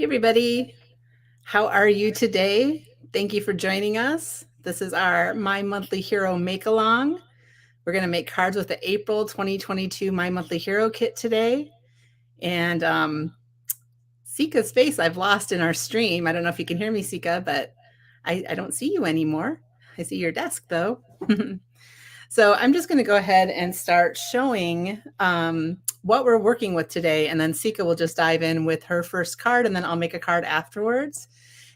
Hey, everybody. How are you today? Thank you for joining us. This is our My Monthly Hero Make Along. We're going to make cards with the April 2022 My Monthly Hero kit today. And Seeka's face I've lost in our stream. I don't know if you can hear me, Seeka, but I don't see you anymore. I see your desk, though. So I'm just going to go ahead and start showing what we're working with today. And then Seeka will just dive in with her first card, and then I'll make a card afterwards.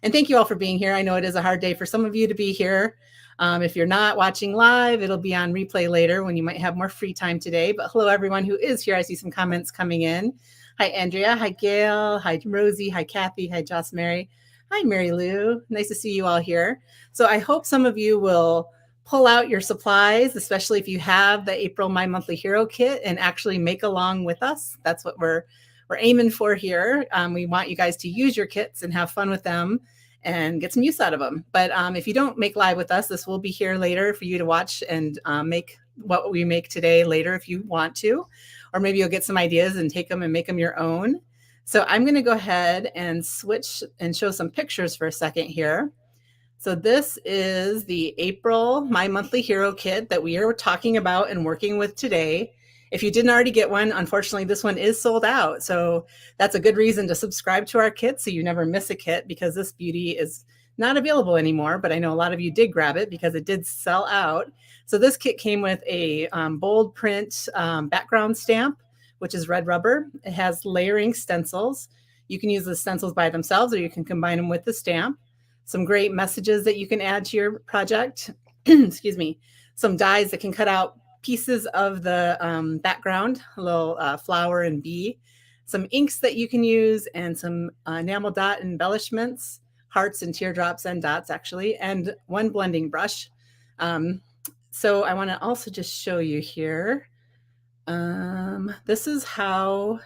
And thank you all for being here. I know it is a hard day for some of you to be here. If you're not watching live, it'll be on replay later when you might have more free time today. But hello, everyone who is here. I see some comments coming in. Hi, Andrea. Hi, Gail. Hi, Rosie. Hi, Kathy. Hi, Joss Mary. Hi, Mary Lou. Nice to see you all here. So I hope some of you will pull out your supplies, especially if you have the April My Monthly Hero kit, and actually make along with us. That's what we're aiming for here. We want you guys to use your kits and have fun with them and get some use out of them. But if you don't make live with us, this will be here later for you to watch and make what we make today later if you want to, or maybe you'll get some ideas and take them and make them your own. So I'm going to go ahead and switch and show some pictures for a second here. So this is the April My Monthly Hero kit that we are talking about and working with today. If you didn't already get one, unfortunately, this one is sold out. So that's a good reason to subscribe to our kit so you never miss a kit, because this beauty is not available anymore. But I know a lot of you did grab it because it did sell out. So this kit came with a bold print background stamp, which is red rubber. It has layering stencils. You can use the stencils by themselves, or you can combine them with the stamp. Some great messages that you can add to your project. Excuse me. Some dies that can cut out pieces of the background, a little flower and bee. Some inks that you can use, and some enamel dot embellishments, hearts and teardrops and dots actually, and one blending brush. So I want to also just show you here. This is how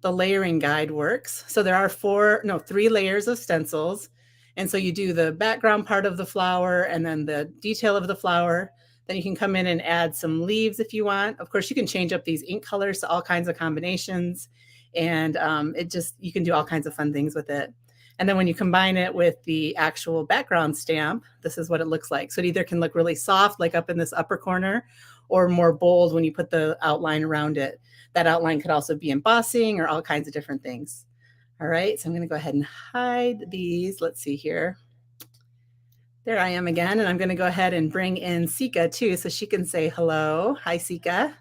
the layering guide works. So there are 3 layers of stencils. And so you do the background part of the flower and then the detail of the flower. Then you can come in and add some leaves if you want. Of course, you can change up these ink colors to all kinds of combinations. And you can do all kinds of fun things with it. And then when you combine it with the actual background stamp, this is what it looks like. So it either can look really soft, like up in this upper corner, or more bold when you put the outline around it. That outline could also be embossing or all kinds of different things. All right, so I'm going to go ahead and hide these. Let's see here. There I am again, and I'm going to go ahead and bring in Seeka too, so she can say hello. Hi, Seeka.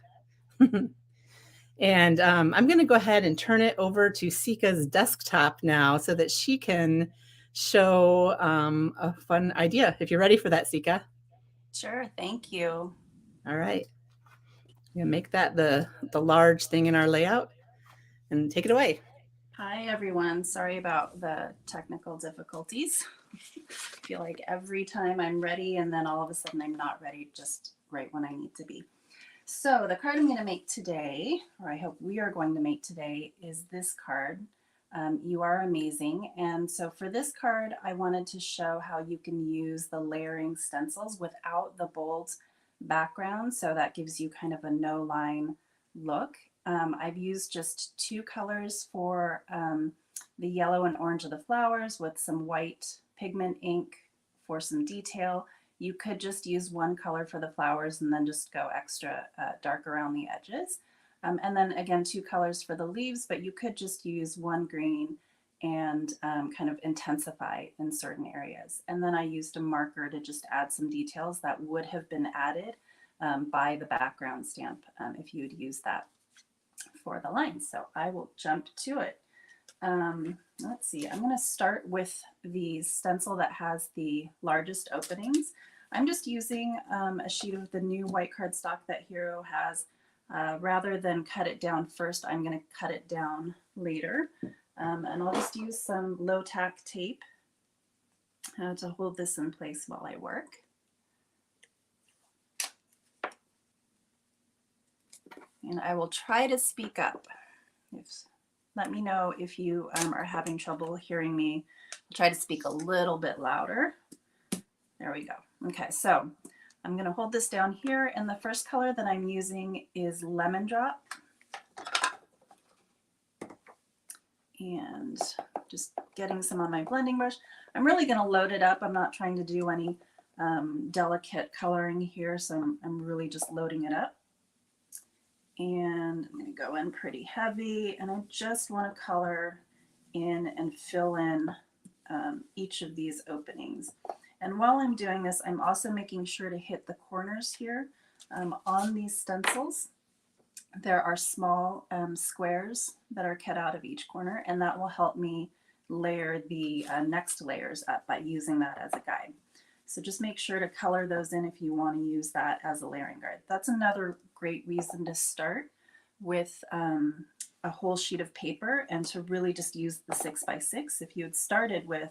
And I'm going to go ahead and turn it over to Seeka's desktop now so that she can show a fun idea. If you're ready for that, Seeka. Sure, thank you. All right. I'm going to make that the large thing in our layout and take it away. Hi, everyone. Sorry about the technical difficulties. I feel like every time I'm ready and then all of a sudden I'm not ready just right when I need to be. So the card I'm going to make today, or I hope we are going to make today, is this card. You are amazing. And so for this card, I wanted to show how you can use the layering stencils without the bold background. So that gives you kind of a no line look. I've used just 2 colors for the yellow and orange of the flowers with some white pigment ink for some detail. You could just use 1 color for the flowers and then just go extra dark around the edges. And then again, 2 colors for the leaves, but you could just use 1 green and kind of intensify in certain areas. And then I used a marker to just add some details that would have been added by the background stamp if you'd use that for the lines. So I will jump to it. Let's see, I'm going to start with the stencil that has the largest openings. I'm just using a sheet of the new white cardstock that Hero has. Rather than cut it down first, I'm going to cut it down later. And I'll just use some low tack tape to hold this in place while I work. And I will try to speak up. Let me know if you are having trouble hearing me. I'll try to speak a little bit louder. There we go. Okay, so I'm going to hold this down here, and the first color that I'm using is Lemon Drop. and just getting some on my blending brush. I'm really going to load it up. I'm not trying to do any delicate coloring here, so I'm really just loading it up. And I'm going to go in pretty heavy, and I just want to color in and fill in each of these openings. And while I'm doing this, I'm also making sure to hit the corners here. On these stencils, there are small squares that are cut out of each corner, and that will help me layer the next layers up by using that as a guide. So just make sure to color those in if you want to use that as a layering guide. That's another great reason to start with a whole sheet of paper and to really just use the 6x6. If you had started with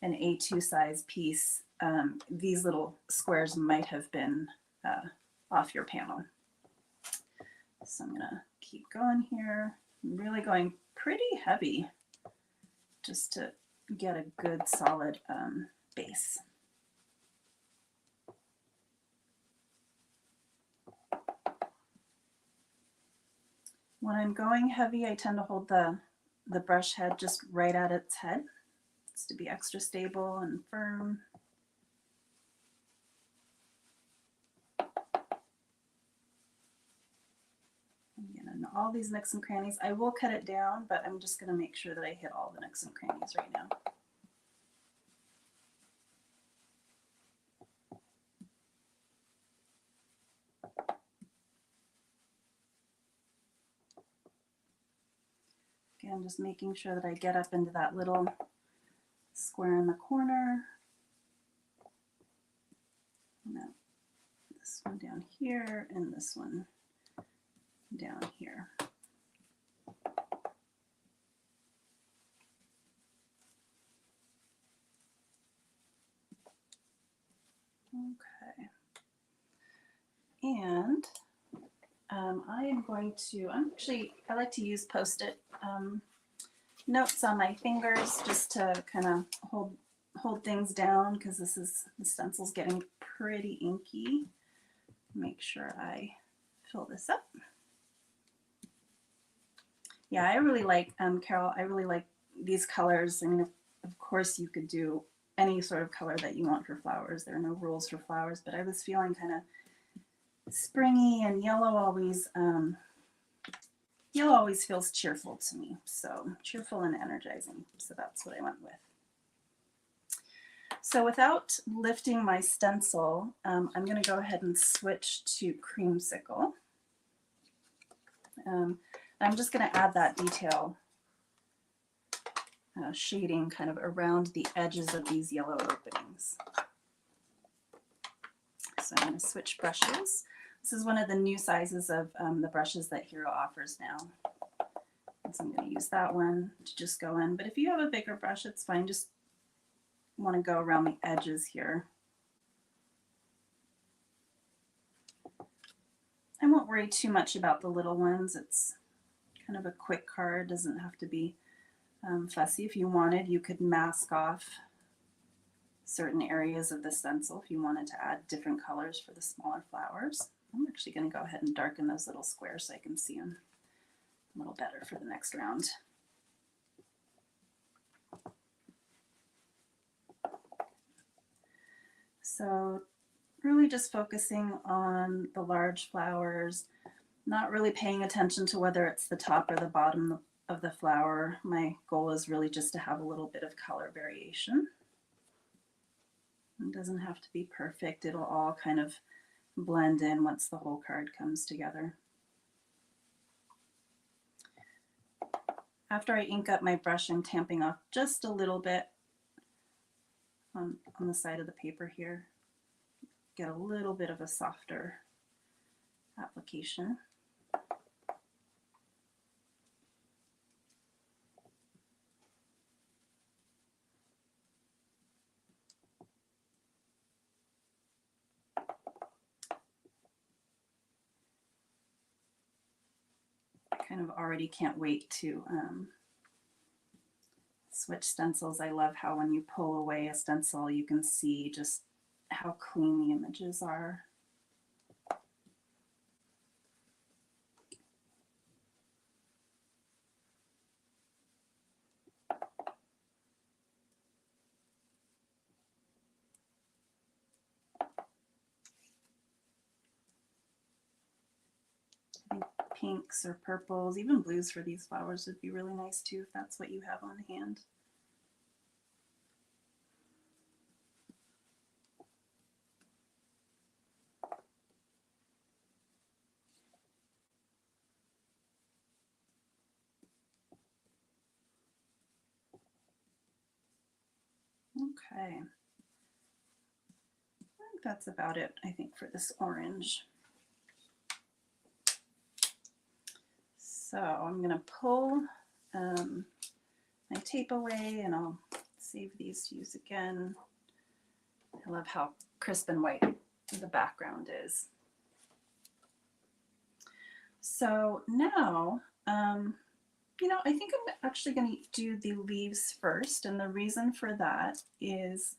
an A2 size piece, these little squares might have been off your panel. So I'm gonna keep going here. I'm really going pretty heavy just to get a good solid base. When I'm going heavy, I tend to hold the brush head just right at its head. It's to be extra stable and firm. Again, and all these nooks and crannies, I will cut it down, but I'm just going to make sure that I hit all the nooks and crannies right now. Again, just making sure that I get up into that little square in the corner. No, this one down here and this one down here. Okay. And I am going to, I like to use Post-it notes on my fingers just to kind of hold things down, because the stencil's getting pretty inky. Make sure I fill this up. Yeah, I really like, Carol, I really like these colors. I mean, of course you could do any sort of color that you want for flowers. There are no rules for flowers, but I was feeling kind of springy, and yellow always feels cheerful to me. So cheerful and energizing. So that's what I went with. So without lifting my stencil, I'm going to go ahead and switch to Creamsicle. I'm just going to add that detail shading kind of around the edges of these yellow openings. So I'm going to switch brushes. This is one of the new sizes of the brushes that Hero offers now. So I'm going to use that one to just go in. But if you have a bigger brush, it's fine. Just want to go around the edges here. I won't worry too much about the little ones. It's kind of a quick card. Doesn't have to be fussy. If you wanted, you could mask off certain areas of the stencil if you wanted to add different colors for the smaller flowers. I'm actually going to go ahead and darken those little squares so I can see them a little better for the next round. So really just focusing on the large flowers, not really paying attention to whether it's the top or the bottom of the flower. My goal is really just to have a little bit of color variation. It doesn't have to be perfect. It'll all kind of blend in once the whole card comes together. After I ink up my brush, I'm tamping off just a little bit on the side of the paper here. Get a little bit of a softer application. Kind of already can't wait to switch stencils. I love how when you pull away a stencil, you can see just how clean the images are. pinks or purples, even blues for these flowers would be really nice too, if that's what you have on hand. Okay. I think that's about it, I think, for this orange. So I'm going to pull my tape away and I'll save these to use again. I love how crisp and white the background is. So now, I think I'm actually going to do the leaves first. And the reason for that is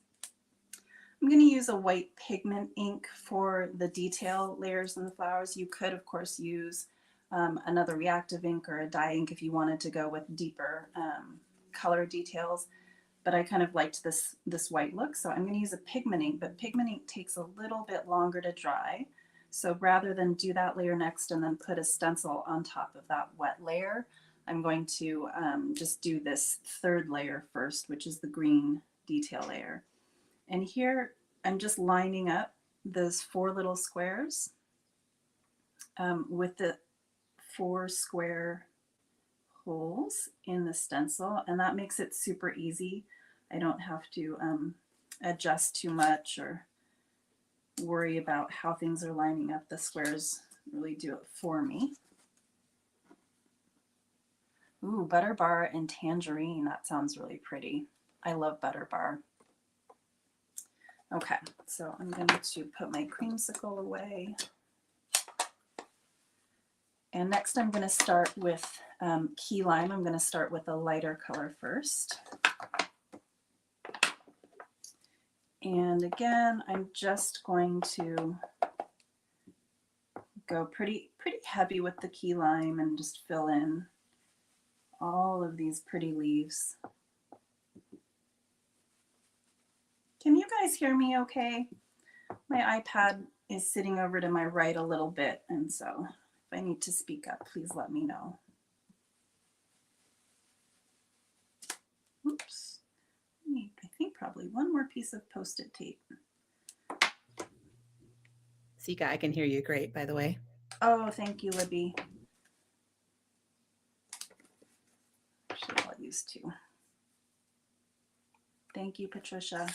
I'm going to use a white pigment ink for the detail layers in the flowers. You could, of course, use another reactive ink or a dye ink if you wanted to go with deeper color details. But I kind of liked this white look, so I'm going to use a pigment ink, but pigment ink takes a little bit longer to dry. So rather than do that layer next and then put a stencil on top of that wet layer, I'm going to just do this third layer first, which is the green detail layer. And here I'm just lining up those 4 little squares with the 4 square holes in the stencil, and that makes it super easy. I don't have to adjust too much or worry about how things are lining up. The squares really do it for me. Ooh, butter bar and tangerine. That sounds really pretty. I love butter bar. Okay, so I'm going to put my creamsicle away. And next I'm going to start with key lime. I'm going to start with a lighter color first. And again, I'm just going to go pretty heavy with the key lime and just fill in all of these pretty leaves. Can you guys hear me okay? My iPad is sitting over to my right a little bit, and so if I need to speak up, please let me know. Oops. I think probably one more piece of Post-it tape. Seeka, I can hear you great, by the way. Oh, thank you, Libby. Actually, I'll use 2. Thank you, Patricia.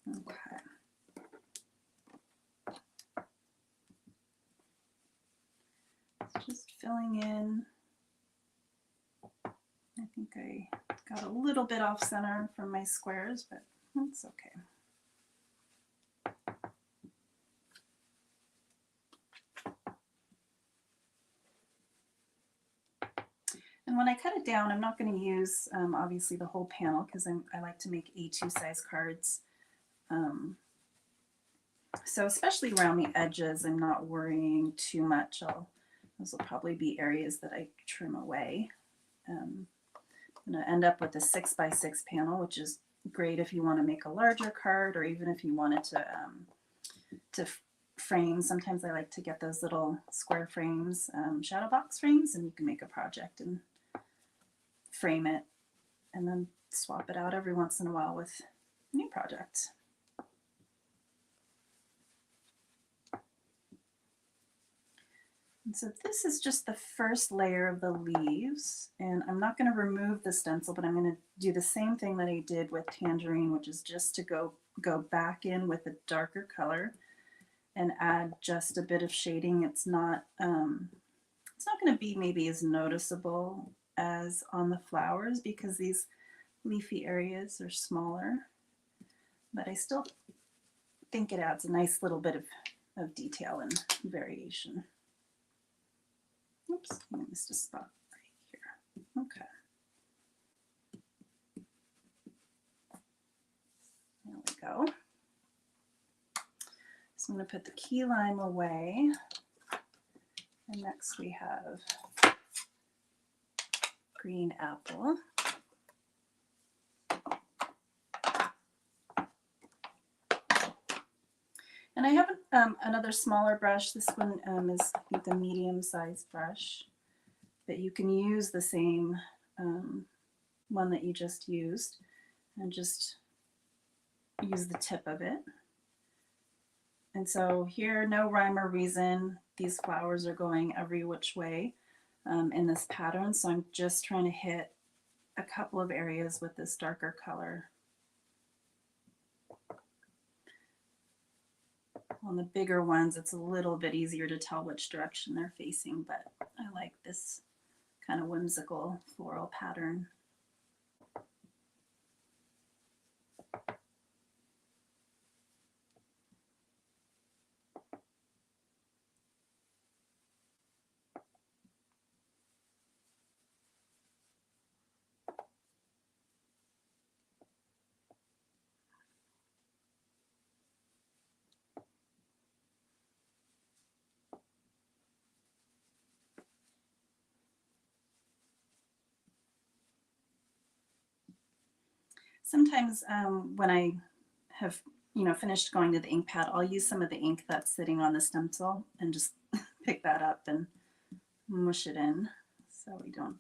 Okay. Just filling in. I think I got a little bit off center from my squares, but that's okay. And when I cut it down, I'm not going to use obviously the whole panel because I like to make A2 size cards. So especially around the edges, I'm not worrying too much. Those will probably be areas that I trim away. I'm going to end up with a 6x6 panel, which is great if you want to make a larger card or even if you wanted to frame. Sometimes I like to get those little square frames, shadow box frames, and you can make a project and frame it and then swap it out every once in a while with a new project. And so this is just the first layer of the leaves, and I'm not going to remove the stencil, but I'm going to do the same thing that I did with tangerine, which is just to go back in with a darker color and add just a bit of shading. It's not going to be maybe as noticeable as on the flowers because these leafy areas are smaller, but I still think it adds a nice little bit of detail and variation. Oops, I missed a spot right here. Okay. There we go. So I'm going to put the key lime away. And next we have green apple. And And I have another smaller brush. This one is, I think, a medium-sized brush, but you can use the same one that you just used and just use the tip of it. And so here, no rhyme or reason. These flowers are going every which way in this pattern. So I'm just trying to hit a couple of areas with this darker color. On the bigger ones, it's a little bit easier to tell which direction they're facing, but I like this kind of whimsical floral pattern. Sometimes when I have finished going to the ink pad, I'll use some of the ink that's sitting on the stencil and just pick that up and mush it in so we don't.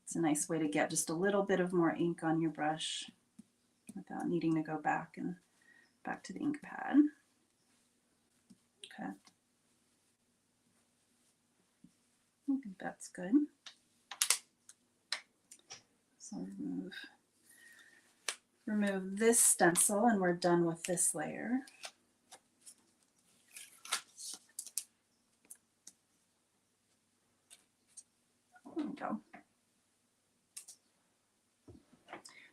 It's a nice way to get just a little bit of more ink on your brush without needing to go back to the ink pad. Okay. I think that's good. So remove this stencil and we're done with this layer. There we go.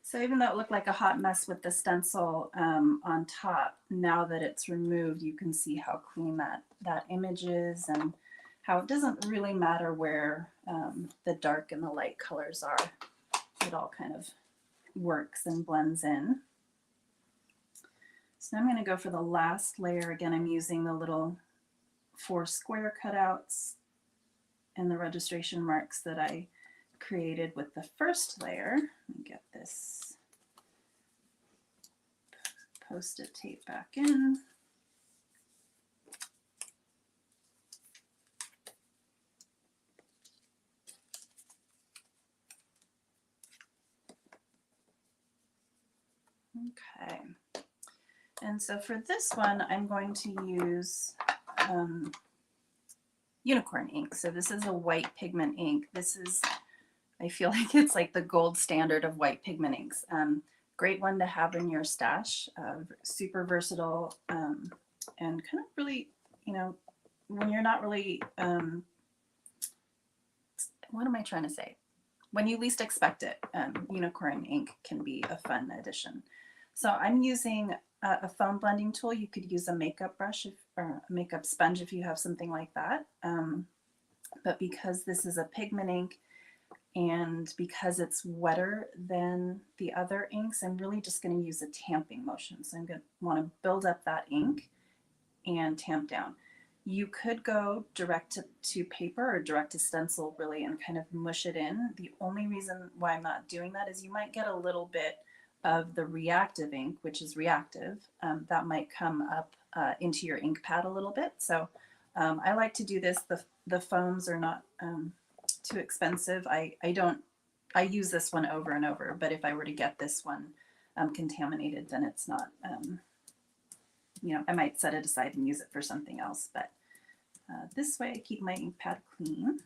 So even though it looked like a hot mess with the stencil on top, now that it's removed, you can see how clean that image is and how it doesn't really matter where the dark and the light colors are. It all kind of works and blends in. So now I'm going to go for the last layer. Again, I'm using the little 4 square cutouts and the registration marks that I created with the first layer. Let me get this Post-it tape back in. Okay, and so for this one, I'm going to use unicorn ink. So this is a white pigment ink. This is, I feel like it's like the gold standard of white pigment inks. Great one to have in your stash, super versatile, and kind of really, when you're not really, what am I trying to say? When you least expect it, unicorn ink can be a fun addition. So I'm using a foam blending tool. You could use a makeup brush or a makeup sponge if you have something like that. But because this is a pigment ink and because it's wetter than the other inks, I'm really just going to use a tamping motion. So I'm going to want to build up that ink and tamp down. You could go direct to paper or direct to stencil really and kind of mush it in. The only reason why I'm not doing that is you might get a little bit of the reactive ink, which is reactive, that might come up into your ink pad a little bit. So I like to do this. The foams are not too expensive. I use this one over and over, but if I were to get this one contaminated, then it's not, I might set it aside and use it for something else. But this way I keep my ink pad clean.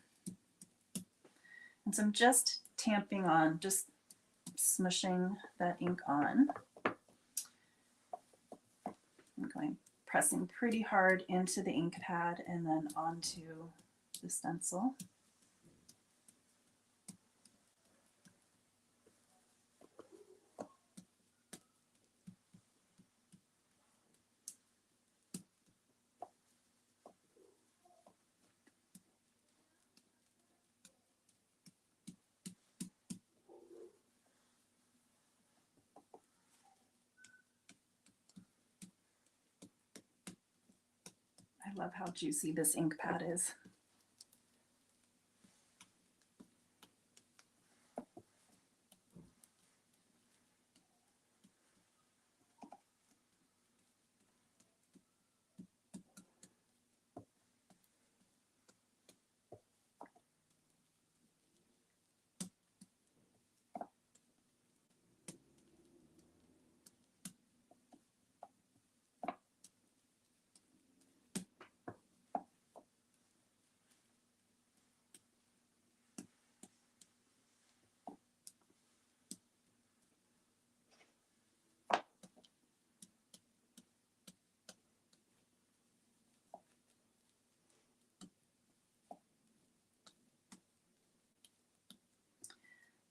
And so I'm just tamping on, just smushing that ink on. I'm going pressing pretty hard into the ink pad and then onto the stencil. I love how juicy this ink pad is.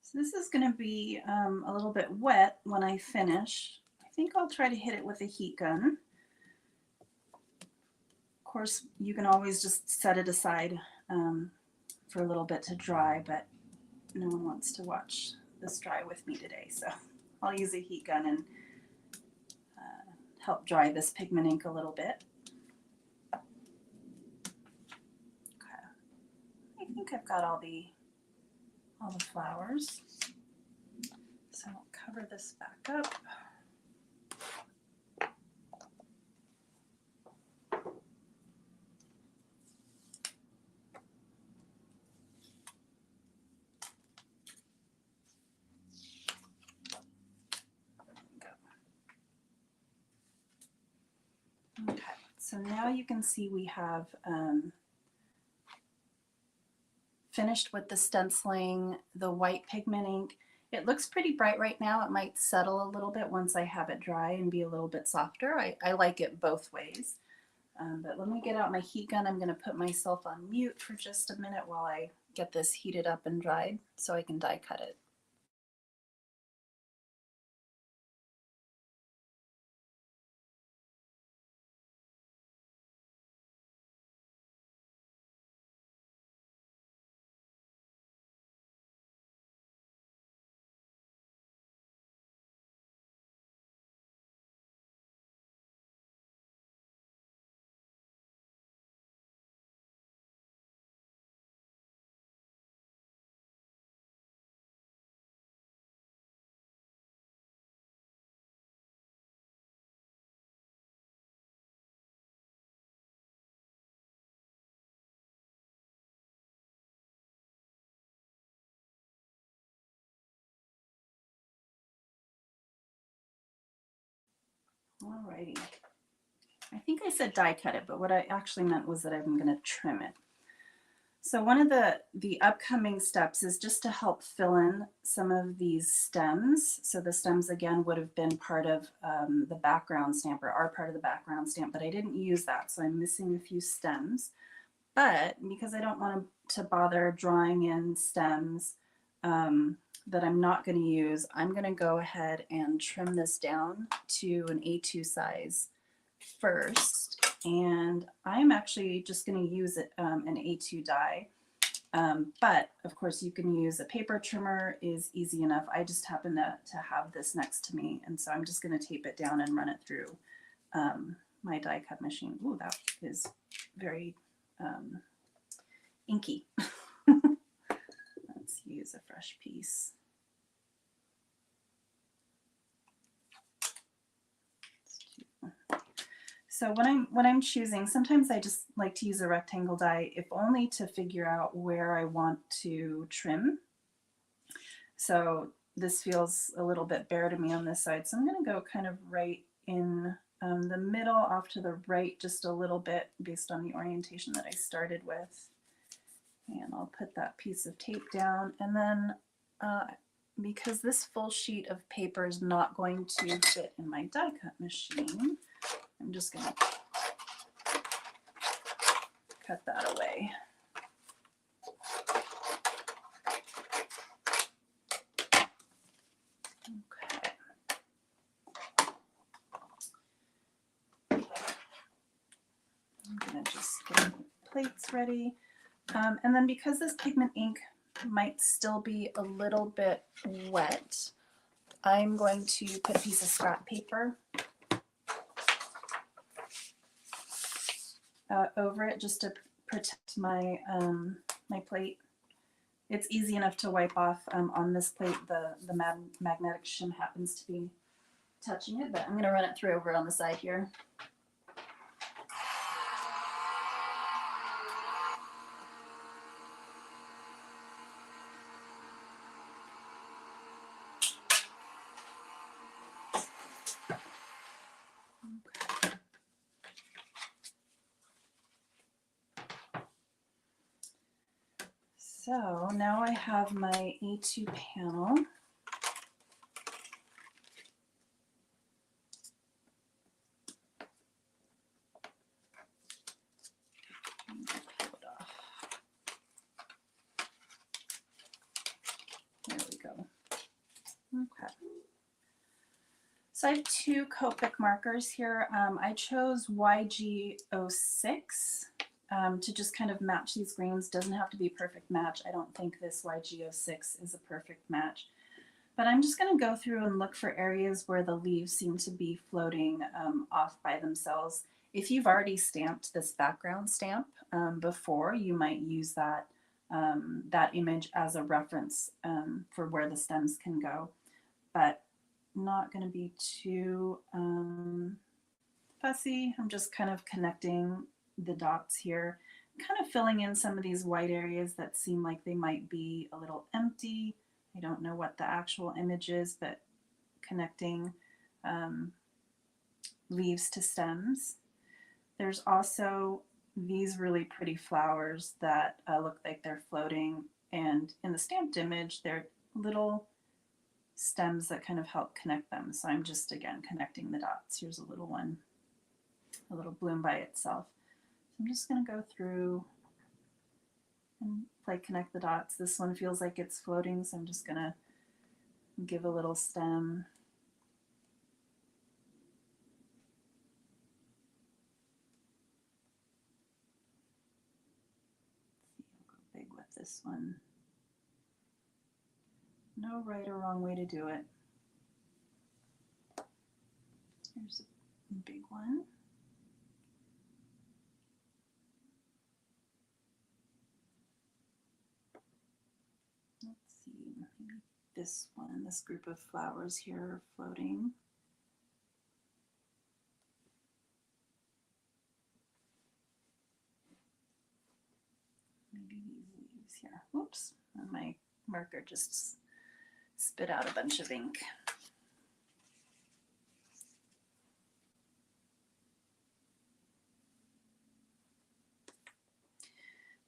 So this is going to be a little bit wet when I finish. I think I'll try to hit it with a heat gun. Of course, you can always just set it aside for a little bit to dry, but no one wants to watch this dry with me today, so I'll use a heat gun and help dry this pigment ink a little bit. Okay. I think I've got all the flowers. So I'll cover this back up. Okay, so now you can see we have finished with the stenciling, the white pigment ink. It looks pretty bright right now. It might settle a little bit once I have it dry and be a little bit softer. I like it both ways. But let me get out my heat gun. I'm going to put myself on mute for just a minute while I get this heated up and dried so I can die cut it. Alrighty. I think I said die cut it, but what I actually meant was that I'm going to trim it. So one of the upcoming steps is just to help fill in some of these stems. So the stems again would have been part of the background stamp, or are part of the background stamp, but I didn't use that, so I'm missing a few stems. But because I don't want to bother drawing in stems that I'm not going to use, I'm going to go ahead and trim this down to an A2 size first. And I'm actually just going to use an A2 die. But of course you can use a paper trimmer, is easy enough. I just happen to have this next to me, and so I'm just going to tape it down and run it through my die cut machine. Ooh, that is very inky. Let's use a fresh piece. So when I'm choosing, sometimes I just like to use a rectangle die, if only to figure out where I want to trim. So this feels a little bit bare to me on this side, so I'm going to go kind of right in the middle, off to the right just a little bit based on the orientation that I started with. And I'll put that piece of tape down, and then because this full sheet of paper is not going to fit in my die cut machine, I'm just going to cut that away. Okay. I'm going to just get the plates ready. And then because this pigment ink might still be a little bit wet, I'm going to put a piece of scrap paper over it just to protect my my plate. It's easy enough to wipe off on this plate. The magnetic shim happens to be touching it, but I'm going to run it through over on the side here. So now I have my A2 panel. There we go. Okay. So I have two Copic markers here. I chose YG06 to just kind of match these greens. Doesn't have to be a perfect match. I don't think this YG06 is a perfect match. But I'm just going to go through and look for areas where the leaves seem to be floating off by themselves. If you've already stamped this background stamp before, you might use that, that image as a reference for where the stems can go. But not going to be too fussy. I'm just kind of connecting the dots here, kind of filling in some of these white areas that seem like they might be a little empty. I don't know what the actual image is, but connecting leaves to stems. There's also these really pretty flowers that look like they're floating, and in the stamped image, they're little stems that kind of help connect them. So I'm just, again, connecting the dots. Here's a little one, a little bloom by itself. So I'm just going to go through and connect the dots. This one feels like it's floating, so I'm just going to give a little stem. I'll go big with this one. No right or wrong way to do it. Here's a big one. Let's see, maybe this one, this group of flowers here are floating. Maybe these leaves here. Whoops, and my marker just spit out a bunch of ink.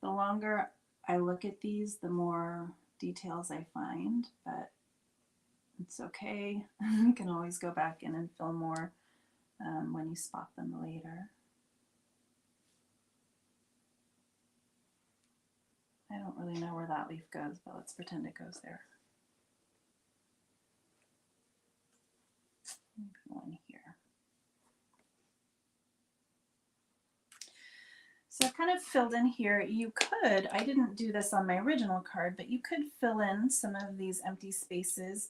The longer I look at these, the more details I find, but it's okay. You can always go back in and fill more when you spot them later. I don't really know where that leaf goes, but let's pretend it goes there. Maybe one here. So I've kind of filled in here. You could, I didn't do this on my original card, but you could fill in some of these empty spaces.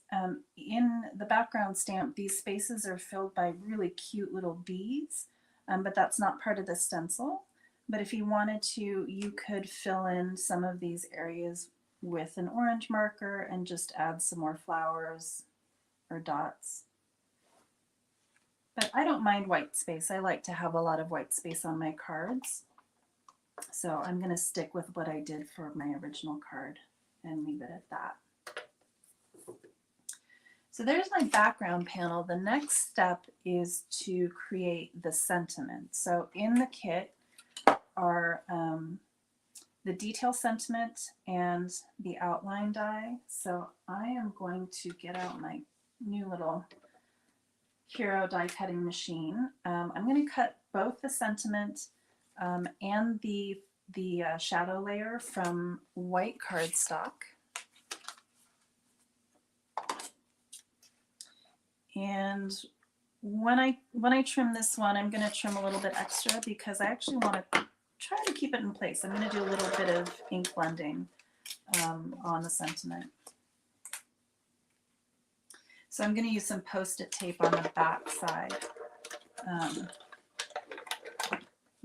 In the background stamp, these spaces are filled by really cute little beads, but that's not part of the stencil. But if you wanted to, you could fill in some of these areas with an orange marker and just add some more flowers or dots. But I don't mind white space. I like to have a lot of white space on my cards. So I'm going to stick with what I did for my original card and leave it at that. So there's my background panel. The next step is to create the sentiment. So in the kit are the detail sentiment and the outline die. So I am going to get out my new little Hero die cutting machine. I'm going to cut both the sentiment and the shadow layer from white cardstock. And when I trim this one, I'm going to trim a little bit extra because I actually want to try to keep it in place. I'm going to do a little bit of ink blending on the sentiment. So I'm going to use some Post-it tape on the back side.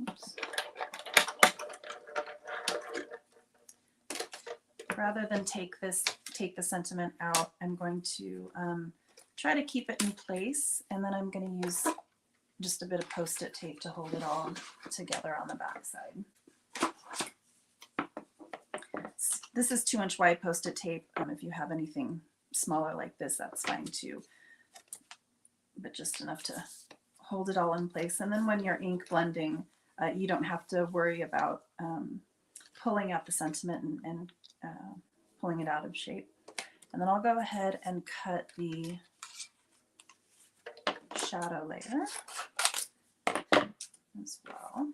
Oops. Rather than take the sentiment out, I'm going to try to keep it in place, and then I'm going to use just a bit of Post-it tape to hold it all together on the back side. This is 2-inch wide Post-it tape. If you have anything smaller like this, that's fine too, but just enough to hold it all in place. And then when you're ink blending, you don't have to worry about pulling out the sentiment and pulling it out of shape. And then I'll go ahead and cut the shadow layer as well.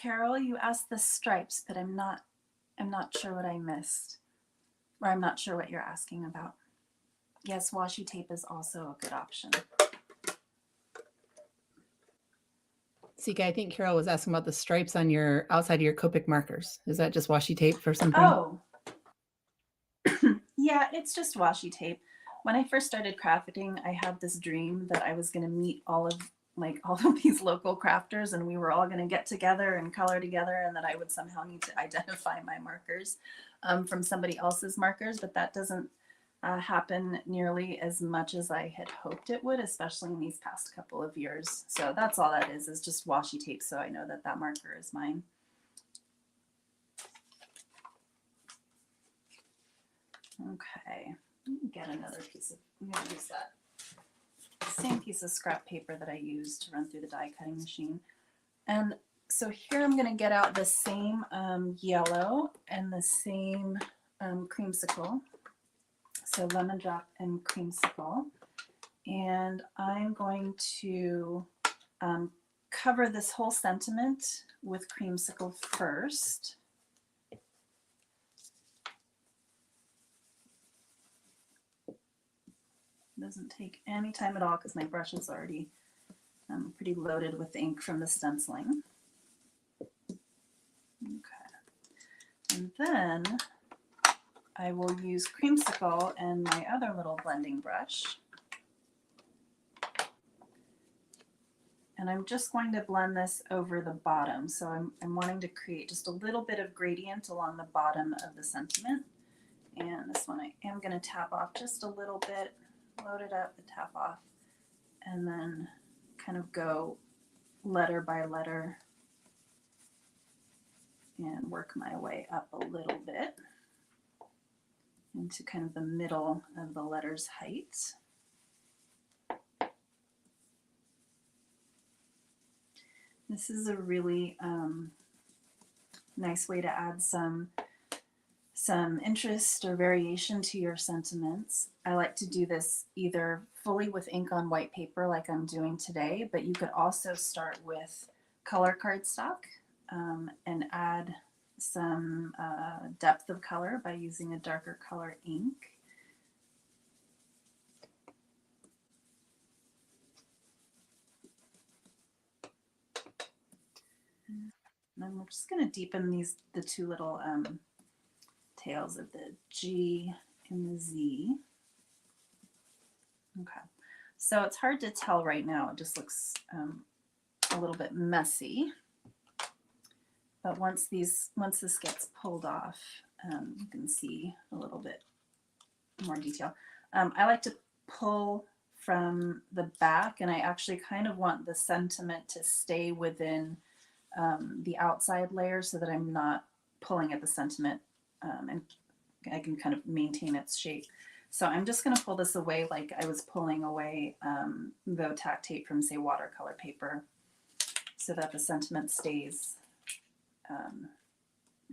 Carol, you asked the stripes, but I'm not sure what I missed, or I'm not sure what you're asking about. Yes, washi tape is also a good option. Seeka, I think Carol was asking about the stripes on your outside of your Copic markers. Is that just washi tape for something? Oh, yeah, it's just washi tape. When I first started crafting, I had this dream that I was going to meet all of these local crafters, and we were all going to get together and color together, and that I would somehow need to identify my markers from somebody else's markers, but that doesn't happen nearly as much as I had hoped it would, especially in these past couple of years. So that's all that is just washi tape, so I know that that marker is mine. Okay, let me get another piece of, I'm going to use that same piece of scrap paper that I used to run through the die cutting machine. And so here I'm going to get out the same yellow and the same creamsicle. So lemon drop and creamsicle. And I'm going to cover this whole sentiment with creamsicle first. Doesn't take any time at all because my brush is already pretty loaded with ink from the stenciling. Okay, and then I will use creamsicle and my other little blending brush. And I'm just going to blend this over the bottom. So I'm wanting to create just a little bit of gradient along the bottom of the sentiment. And this one I am going to tap off just a little bit, load it up and tap off, and then kind of go letter by letter and work my way up a little bit into kind of the middle of the letter's height. This is a really nice way to add some interest or variation to your sentiments. I like to do this either fully with ink on white paper like I'm doing today, but you could also start with color cardstock and add some depth of color by using a darker color ink. And then we're just going to deepen the two little tails of the G and the Z. Okay, so it's hard to tell right now. It just looks a little bit messy. But once this gets pulled off, you can see a little bit more detail. I like to pull from the back, and I actually kind of want the sentiment to stay within the outside layer so that I'm not pulling at the sentiment, and I can kind of maintain its shape. So I'm just going to pull this away like I was pulling away the tack tape from, say, watercolor paper, so that the sentiment stays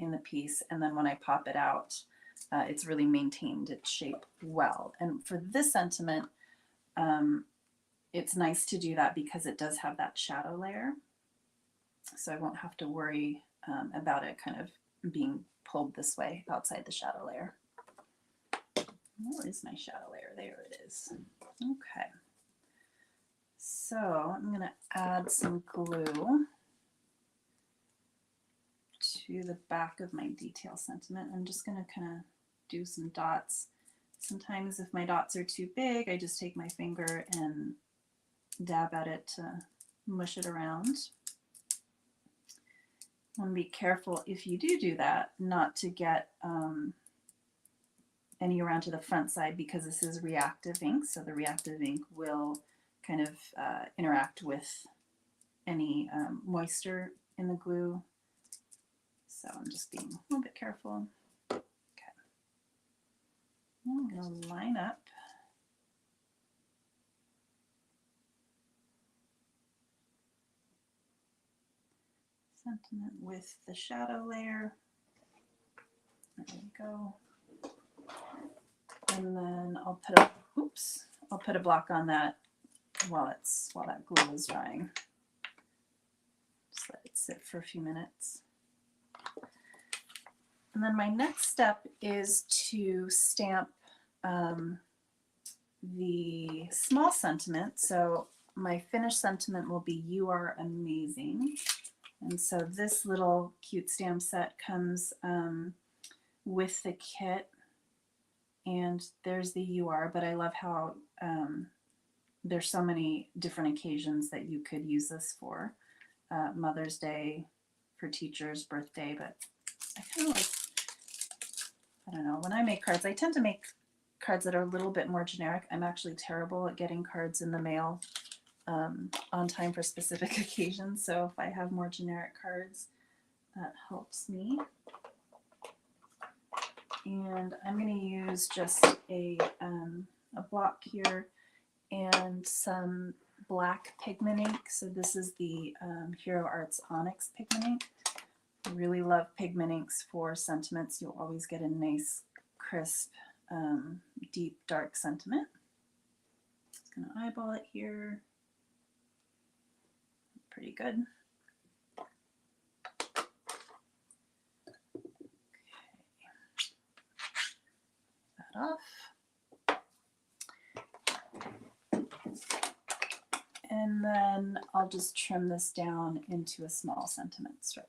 in the piece. And then when I pop it out, it's really maintained its shape well. And for this sentiment, it's nice to do that because it does have that shadow layer. So I won't have to worry about it kind of being pulled this way outside the shadow layer. Where is my shadow layer? There it is. Okay. So I'm going to add some glue to the back of my detail sentiment. I'm just going to kind of do some dots. Sometimes if my dots are too big, I just take my finger and dab at it to mush it around. Want to be careful if you do that not to get any around to the front side, because this is reactive ink, so the reactive ink will kind of interact with any moisture in the glue. So I'm just being a little bit careful. Okay. I'm going to line up sentiment with the shadow layer. There we go. And then I'll put a block on that while that glue is drying. Just let it sit for a few minutes. And then my next step is to stamp the small sentiment. So my finished sentiment will be "You are amazing." And so this little cute stamp set comes with the kit, and there's the "You are," but I love how there's so many different occasions that you could use this for. Mother's Day, for teachers' birthday, but I kind of like, I don't know, when I make cards, I tend to make cards that are a little bit more generic. I'm actually terrible at getting cards in the mail on time for specific occasions, so if I have more generic cards, that helps me. And I'm going to use just a block here and some black pigment ink. So this is the Hero Arts Onyx pigment ink. I really love pigment inks for sentiments. You'll always get a nice, crisp, deep, dark sentiment. Just going to eyeball it here. Pretty good. Okay. That off. And then I'll just trim this down into a small sentiment strip.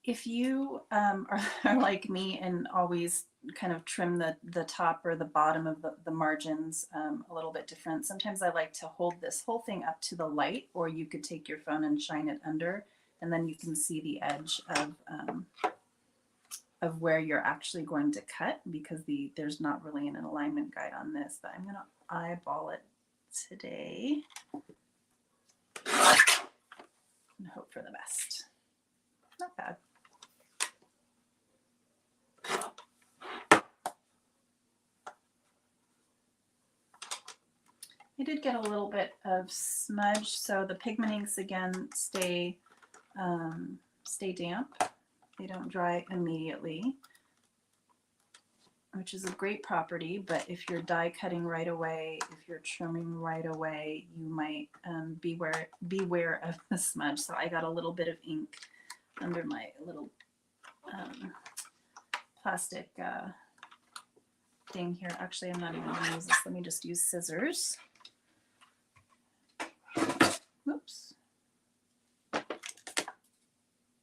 If you are like me and always kind of trim the top or the bottom of the margins a little bit different, sometimes I like to hold this whole thing up to the light, or you could take your phone and shine it under, and then you can see the edge of where you're actually going to cut, because there's not really an alignment guide on this, but I'm going to eyeball it today and hope for the best. Not bad. I did get a little bit of smudge, so the pigment inks again stay damp. They don't dry immediately, which is a great property, but if you're die cutting right away, if you're trimming right away, you might beware of the smudge. So I got a little bit of ink under my little plastic thing here. Actually, I'm not even going to use this. Let me just use scissors. Whoops.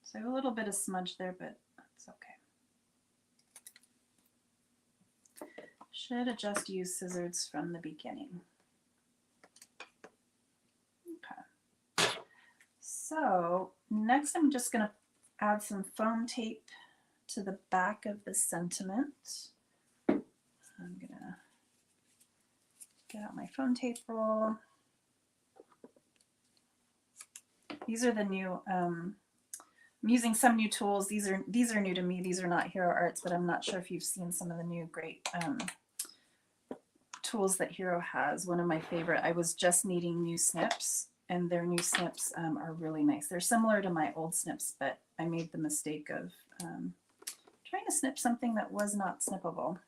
So I have a little bit of smudge there, but that's okay. Should have just used scissors from the beginning. Okay. So next I'm just going to add some foam tape to the back of the sentiment. I'm going to get out my foam tape roll. These are the new, I'm using some new tools. These are new to me. These are not Hero Arts, but I'm not sure if you've seen some of the new great tools that Hero has. One of my favorite, I was just needing new snips, and their new snips are really nice. They're similar to my old snips, but I made the mistake of trying to snip something that was not snippable.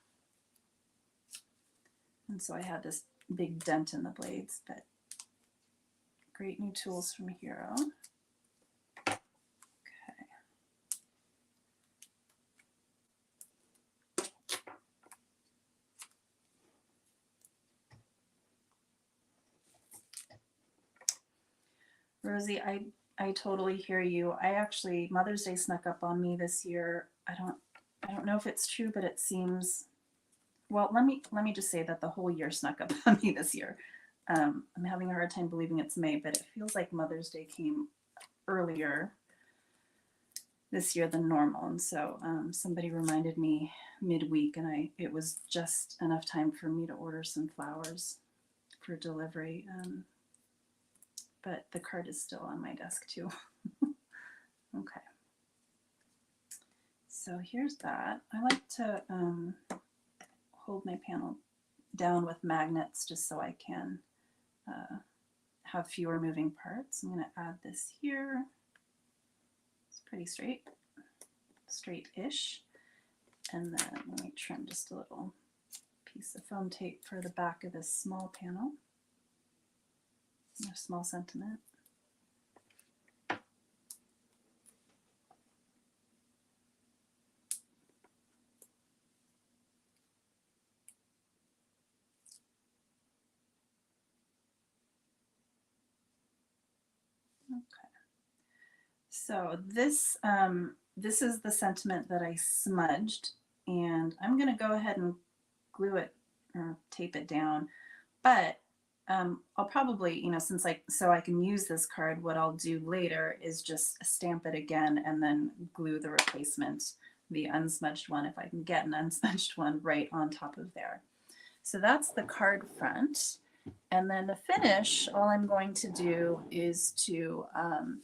And so I had this big dent in the blades, but great new tools from Hero. Okay. Rosie, I totally hear you. I actually, Mother's Day snuck up on me this year. I don't know if it's true, but it seems, well, let me just say that the whole year snuck up on me this year. I'm having a hard time believing it's May, but it feels like Mother's Day came earlier this year than normal. And so somebody reminded me midweek, and it was just enough time for me to order some flowers for delivery. But the card is still on my desk too. Okay. So here's that. I like to hold my panel down with magnets just so I can have fewer moving parts. I'm going to add this here. It's pretty straight-ish. And then let me trim just a little piece of foam tape for the back of this small panel, a small sentiment. Okay. So this is the sentiment that I smudged, and I'm going to go ahead and glue it or tape it down. But I'll probably, since so I can use this card, what I'll do later is just stamp it again and then glue the replacement, the unsmudged one, if I can get an unsmudged one, right on top of there. So that's the card front. And then the finish, all I'm going to do is to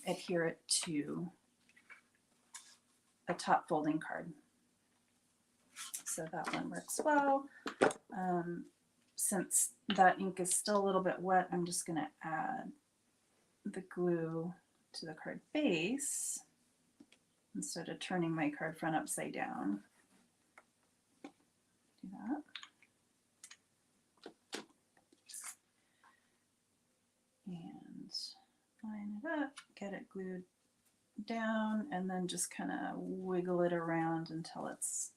adhere it to a top folding card. So that one works well. Since that ink is still a little bit wet, I'm just going to add the glue to the card base instead of turning my card front upside down. Do that. And line it up, get it glued down, and then just kind of wiggle it around until it's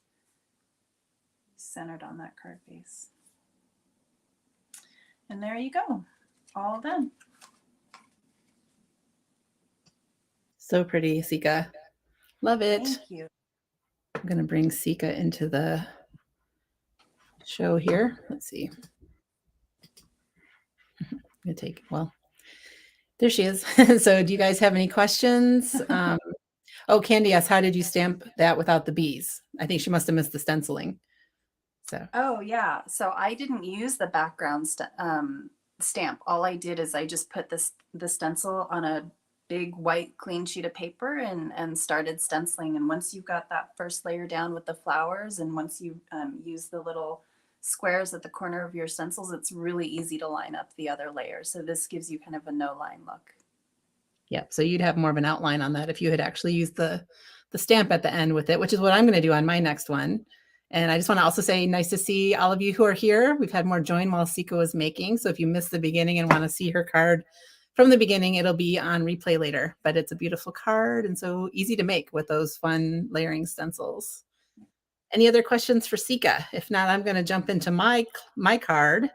centered on that card base. And there you go, all done. So pretty, Seeka. Love it. Thank you. I'm going to bring Seeka into the show here. Let's see. I'm going to take, well, there she is. So do you guys have any questions? Oh, Candy asks, how did you stamp that without the bees? I think she must have missed the stenciling. So. Oh, yeah. So I didn't use the background stamp. All I did is I just put the stencil on a big white clean sheet of paper and started stenciling. And once you've got that first layer down with the flowers, and once you use the little squares at the corner of your stencils, it's really easy to line up the other layers. So this gives you kind of a no-line look. Yep. So you'd have more of an outline on that if you had actually used the stamp at the end with it, which is what I'm going to do on my next one. And I just want to also say nice to see all of you who are here. We've had more join while Seeka was making. So if you missed the beginning and want to see her card from the beginning, it'll be on replay later. But it's a beautiful card and so easy to make with those fun layering stencils. Any other questions for Seeka? If not, I'm going to jump into my card. I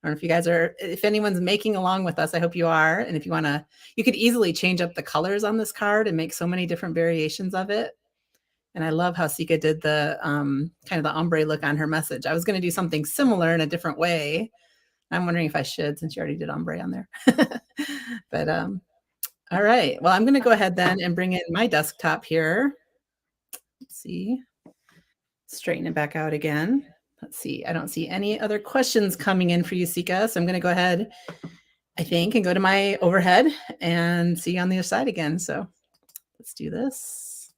don't know if you guys are, if anyone's making along with us, I hope you are. And if you want to, you could easily change up the colors on this card and make so many different variations of it. And I love how Seeka did the kind of the ombre look on her message. I was going to do something similar in a different way. I'm wondering if I should, since you already did ombre on there. But all right. Well, I'm going to go ahead then and bring in my desktop here. Let's see. Straighten it back out again. Let's see. I don't see any other questions coming in for you, Seeka. So I'm going to go ahead, I think, and go to my overhead and see you on the other side again. So let's do this.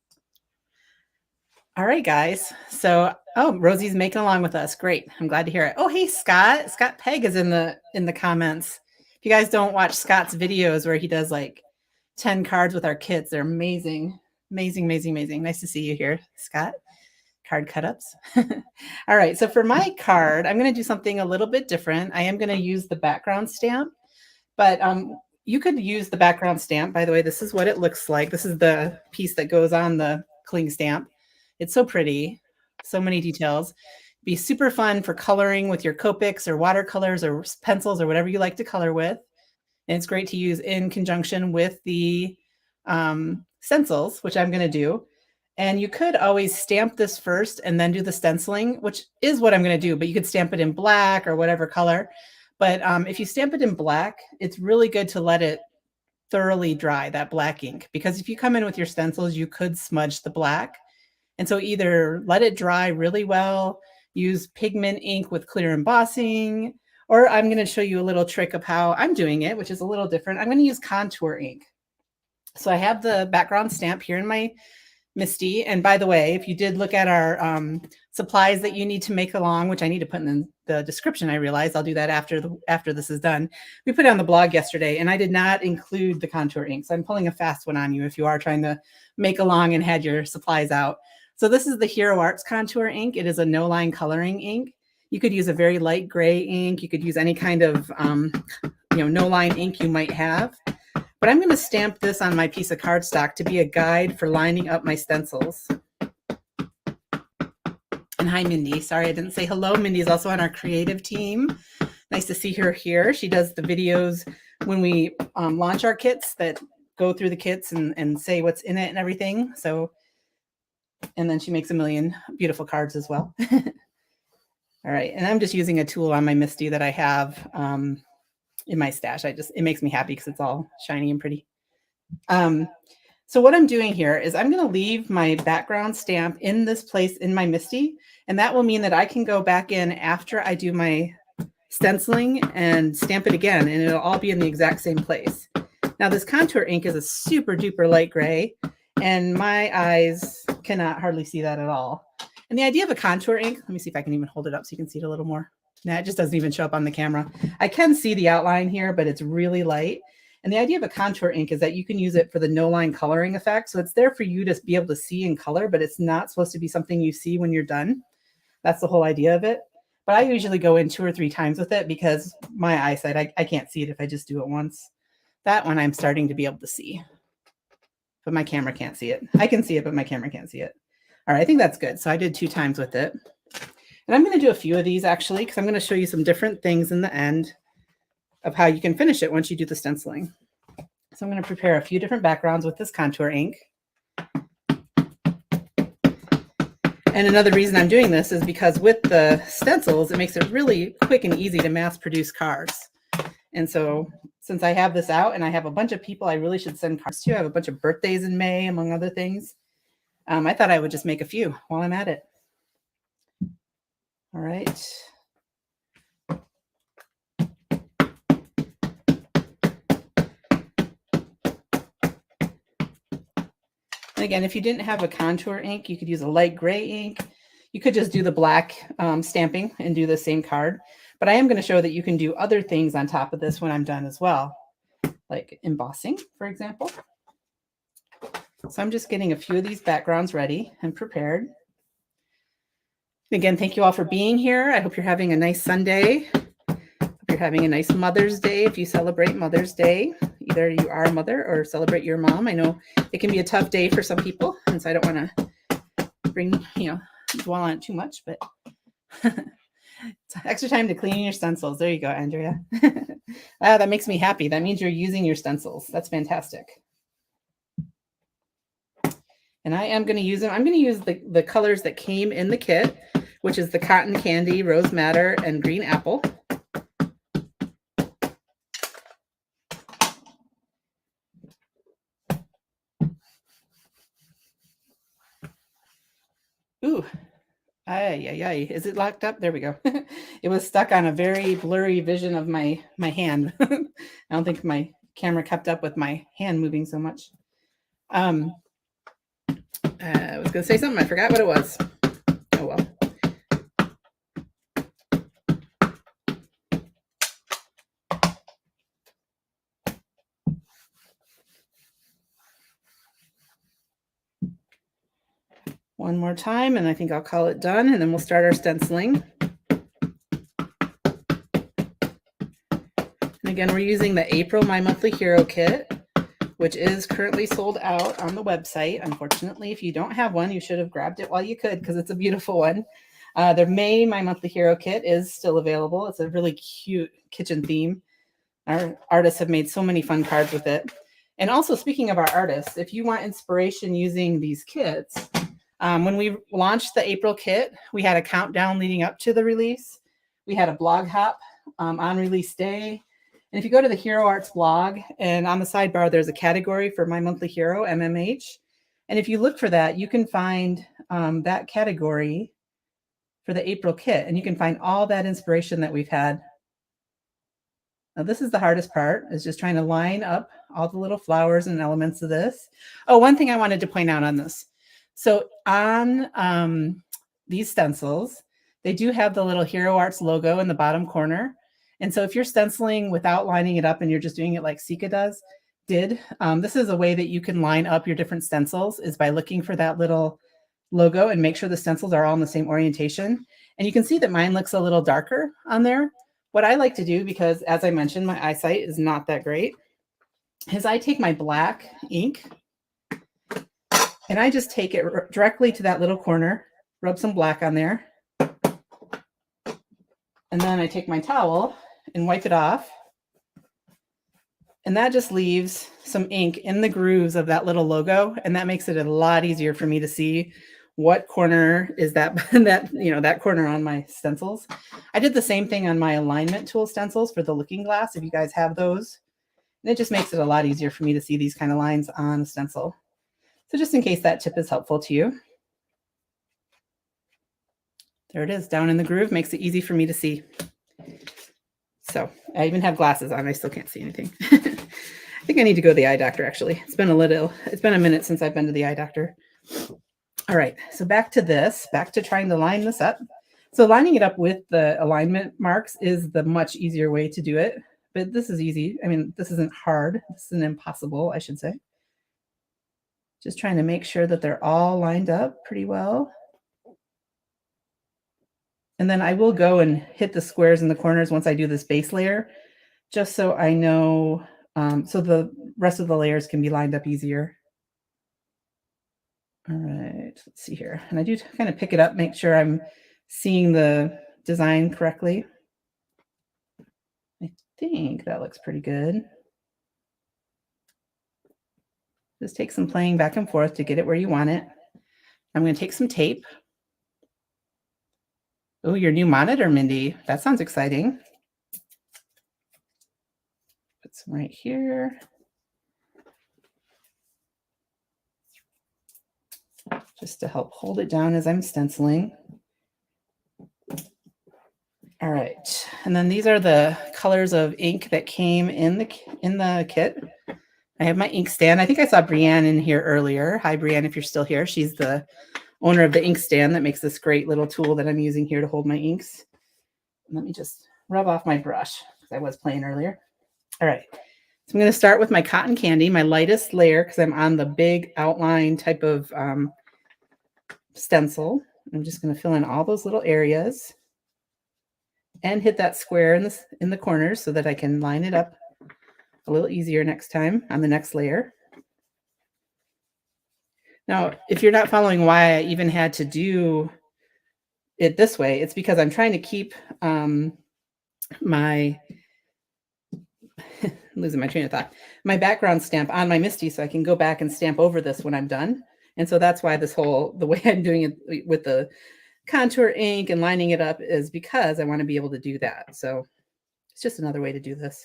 All right, guys. So, oh, Rosie's making along with us. Great. I'm glad to hear it. Oh, hey, Scott. Scott Pegg is in the comments. If you guys don't watch Scott's videos where he does like 10 cards with our kits, they're amazing. Amazing, amazing, amazing. Nice to see you here, Scott. Card cut-ups. All right. So for my card, I'm going to do something a little bit different. I am going to use the background stamp, but you could use the background stamp. By the way, this is what it looks like. This is the piece that goes on the cling stamp. It's so pretty, so many details. Be super fun for coloring with your Copics or watercolors or pencils or whatever you like to color with. And it's great to use in conjunction with the stencils, which I'm going to do. And you could always stamp this first and then do the stenciling, which is what I'm going to do. But you could stamp it in black or whatever color. But if you stamp it in black, it's really good to let it thoroughly dry, that black ink. Because if you come in with your stencils, you could smudge the black. And so either let it dry really well, use pigment ink with clear embossing, or I'm going to show you a little trick of how I'm doing it, which is a little different. I'm going to use contour ink. So I have the background stamp here in my Misty. And by the way, if you did look at our supplies that you need to make along, which I need to put in the description, I realize I'll do that after this is done. We put it on the blog yesterday, and I did not include the contour ink. So I'm pulling a fast one on you if you are trying to make along and had your supplies out. So this is the Hero Arts contour ink. It is a no-line coloring ink. You could use a very light gray ink. You could use any kind of, no line ink you might have. But I'm going to stamp this on my piece of cardstock to be a guide for lining up my stencils. And hi, Mindy. Sorry I didn't say hello. Mindy is also on our creative team. Nice to see her here. She does the videos when we launch our kits that go through the kits and say what's in it and everything. So, and then she makes a million beautiful cards as well. All right, and I'm just using a tool on my Misty that I have in my stash. It makes me happy because it's all shiny and pretty. So what I'm doing here is I'm going to leave my background stamp in this place in my Misty, and that will mean that I can go back in after I do my stenciling and stamp it again, and it'll all be in the exact same place. Now this contour ink is a super duper light gray, and my eyes cannot hardly see that at all. And the idea of a contour ink, let me see if I can even hold it up so you can see it a little more. Nah, it just doesn't even show up on the camera. I can see the outline here, but it's really light. And the idea of a contour ink is that you can use it for the no line coloring effect. So it's there for you to be able to see in color, but it's not supposed to be something you see when you're done. That's the whole idea of it. But I usually go in 2 or 3 times with it because my eyesight, I can't see it if I just do it once. That one I'm starting to be able to see, but my camera can't see it. I can see it, but my camera can't see it. All right, I think that's good. So I did 2 times with it. And I'm going to do a few of these actually, because I'm going to show you some different things in the end of how you can finish it once you do the stenciling. So I'm going to prepare a few different backgrounds with this contour ink. And another reason I'm doing this is because with the stencils, it makes it really quick and easy to mass produce cards. And so since I have this out and I have a bunch of people I really should send cards to, I have a bunch of birthdays in May, among other things. I thought I would just make a few while I'm at it. All right. And again, if you didn't have a contour ink, you could use a light gray ink. You could just do the black stamping and do the same card. But I am going to show that you can do other things on top of this when I'm done as well, like embossing, for example. So I'm just getting a few of these backgrounds ready and prepared. Again, thank you all for being here. I hope you're having a nice Sunday. Hope you're having a nice Mother's Day if you celebrate Mother's Day. Either you are a mother or celebrate your mom. I know it can be a tough day for some people, and so I don't want to bring, dwell on it too much, but it's extra time to clean your stencils. There you go, Andrea. That makes me happy. That means you're using your stencils. That's fantastic. And I am going to use them. I'm going to use the colors that came in the kit, which is the Cotton Candy, Rose Madder, and Green Apple. Ooh, ay. Is it locked up? There we go. It was stuck on a very blurry vision of my hand. I don't think my camera kept up with my hand moving so much. I was going to say something. I forgot what it was. Oh, well. One more time, and I think I'll call it done, and then we'll start our stenciling. And again, we're using the April My Monthly Hero Kit, which is currently sold out on the website. Unfortunately, if you don't have one, you should have grabbed it while you could because it's a beautiful one. The May My Monthly Hero Kit is still available. It's a really cute kitchen theme. Our artists have made so many fun cards with it. And also, speaking of our artists, if you want inspiration using these kits, when we launched the April kit, we had a countdown leading up to the release. We had a blog hop on release day. And if you go to the Hero Arts blog, and on the sidebar, there's a category for My Monthly Hero, MMH. And if you look for that, you can find that category for the April kit. And you can find all that inspiration that we've had. Now, this is the hardest part, is just trying to line up all the little flowers and elements of this. Oh, one thing I wanted to point out on this. So on these stencils, they do have the little Hero Arts logo in the bottom corner. And so if you're stenciling without lining it up and you're just doing it like Seeka did, this is a way that you can line up your different stencils, is by looking for that little logo and make sure the stencils are all in the same orientation. And you can see that mine looks a little darker on there. What I like to do, because as I mentioned, my eyesight is not that great, is I take my black ink and I just take it directly to that little corner, rub some black on there. And then I take my towel and wipe it off. And that just leaves some ink in the grooves of that little logo. And that makes it a lot easier for me to see what corner is that, that corner on my stencils. I did the same thing on my alignment tool stencils for the looking glass, if you guys have those. And it just makes it a lot easier for me to see these kind of lines on a stencil. So just in case that tip is helpful to you. There it is, down in the groove, makes it easy for me to see. So I even have glasses on, I still can't see anything. I think I need to go to the eye doctor, actually. It's been a minute since I've been to the eye doctor. All right, so back to trying to line this up. So lining it up with the alignment marks is the much easier way to do it, but this is easy. I mean, this isn't hard. This isn't impossible, I should say. Just trying to make sure that they're all lined up pretty well. And then I will go and hit the squares in the corners once I do this base layer, just so I know, so the rest of the layers can be lined up easier. All right, let's see here. And I do kind of pick it up, make sure I'm seeing the design correctly. I think that looks pretty good. Just take some playing back and forth to get it where you want it. I'm going to take some tape. Oh, your new monitor, Mindy. That sounds exciting. Put some right here. Just to help hold it down as I'm stenciling. All right. And then these are the colors of ink that came in the kit. I have my ink stand. I think I saw Brianne in here earlier. Hi, Brianne, if you're still here. She's the owner of the ink stand that makes this great little tool that I'm using here to hold my inks. Let me just rub off my brush because I was playing earlier. All right. So I'm going to start with my cotton candy, my lightest layer, because I'm on the big outline type of stencil. I'm just going to fill in all those little areas and hit that square in the corners so that I can line it up a little easier next time on the next layer. Now, if you're not following why I even had to do it this way, it's because I'm trying to keep my losing my train of thought, my background stamp on my Misty so I can go back and stamp over this when I'm done. And so that's why the way I'm doing it with the contour ink and lining it up is because I want to be able to do that. So it's just another way to do this.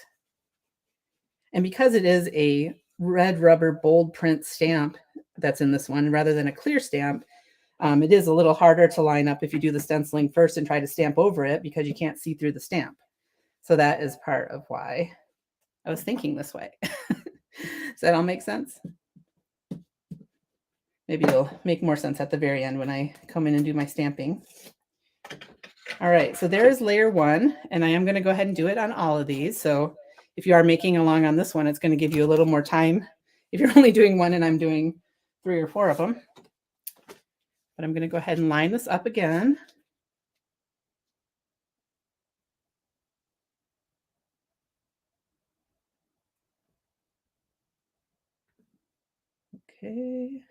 And because it is a red rubber bold print stamp that's in this one rather than a clear stamp, it is a little harder to line up if you do the stenciling first and try to stamp over it because you can't see through the stamp. So that is part of why I was thinking this way. Does that all make sense? Maybe it'll make more sense at the very end when I come in and do my stamping. All right, so there's layer one, and I am going to go ahead and do it on all of these. So if you are making along on this one, it's going to give you a little more time if you're only doing one and I'm doing 3 or 4 of them. But I'm going to go ahead and line this up again. Okay.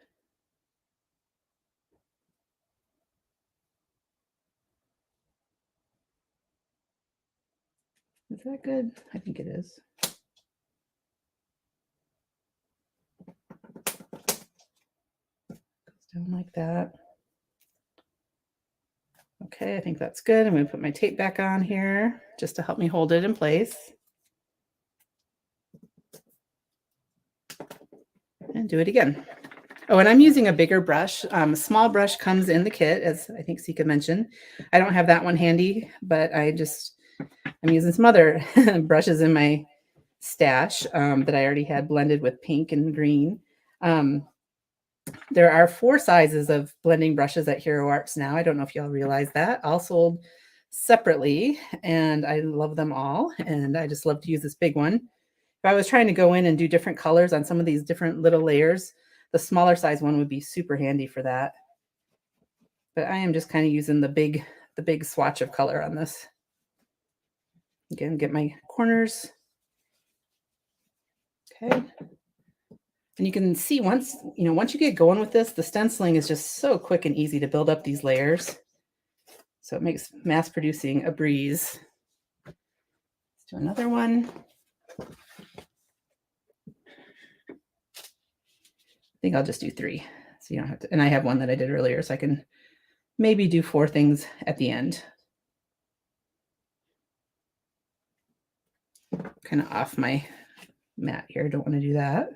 Is that good? I think it is. Goes down like that. Okay, I think that's good. I'm going to put my tape back on here just to help me hold it in place. And do it again. Oh, and I'm using a bigger brush. A small brush comes in the kit, as I think Seeka mentioned. I don't have that one handy, but I'm using some other brushes in my stash that I already had blended with pink and green. There are 4 sizes of blending brushes at Hero Arts now. I don't know if y'all realize that. All sold separately, and I love them all. And I just love to use this big one. If I was trying to go in and do different colors on some of these different little layers, the smaller size one would be super handy for that. but I am just kind of using the big swatch of color on this. Again, get my corners. Okay. And you can see once you get going with this, the stenciling is just so quick and easy to build up these layers. So it makes mass producing a breeze. Let's do another one. I think I'll just do 3. So you don't have to, and I have one that I did earlier, so I can maybe do 4 things at the end. Kind of off my mat here. Don't want to do that.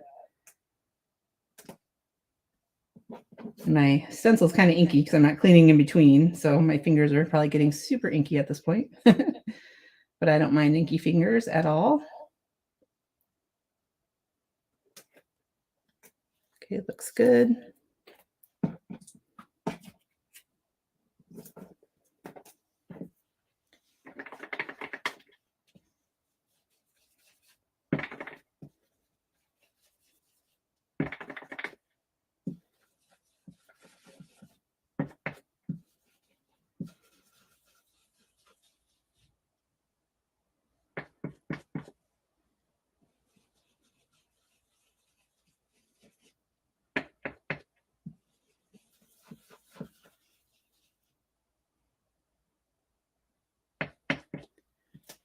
My stencil is kind of inky because I'm not cleaning in between, so my fingers are probably getting super inky at this point. But I don't mind inky fingers at all. Okay, it looks good.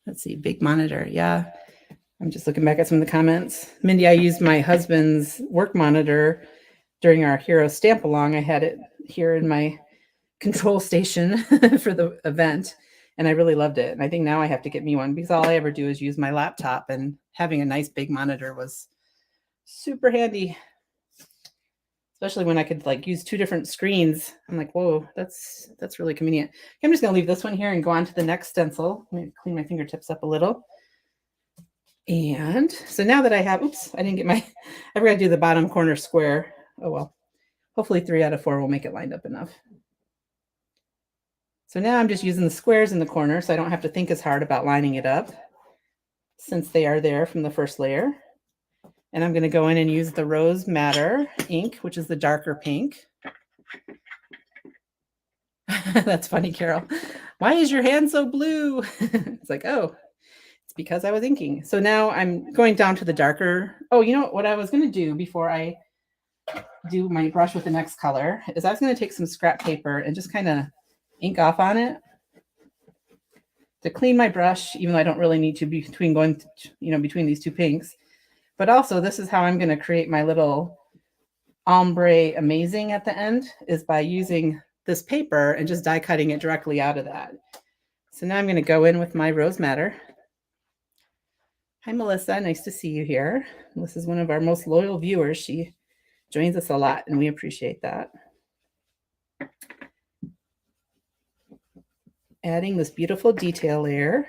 Let's see, big monitor. Yeah, I'm just looking back at some of the comments. Mindy, I used my husband's work monitor during our Hero Stamp Along. I had it here in my control station for the event, and I really loved it. And I think now I have to get me one because all I ever do is use my laptop, and having a nice big monitor was super handy, especially when I could like use 2 different screens. I'm like, whoa, that's really convenient. Okay, I'm just gonna leave this one here and go on to the next stencil. Let me clean my fingertips up a little. And so now that I have, oops, I didn't get my, I forgot to do the bottom corner square. Oh well, hopefully 3 out of 4 will make it lined up enough. So now I'm just using the squares in the corner so I don't have to think as hard about lining it up since they are there from the first layer. And I'm going to go in and use the Rose Madder ink, which is the darker pink. That's funny, Carol. Why is your hand so blue? It's like, oh, it's because I was inking. So now I'm going down to the darker. Oh, you know what I was going to do before I do my brush with the next color is I was going to take some scrap paper and just kind of ink off on it to clean my brush, even though I don't really need to between going, between these 2 pinks. But also, this is how I'm going to create my little ombre amazing at the end, is by using this paper and just die cutting it directly out of that. So now I'm going to go in with my Rose Madder. Hi, Melissa. Nice to see you here. Melissa's one of our most loyal viewers. She joins us a lot, and we appreciate that. Adding this beautiful detail layer.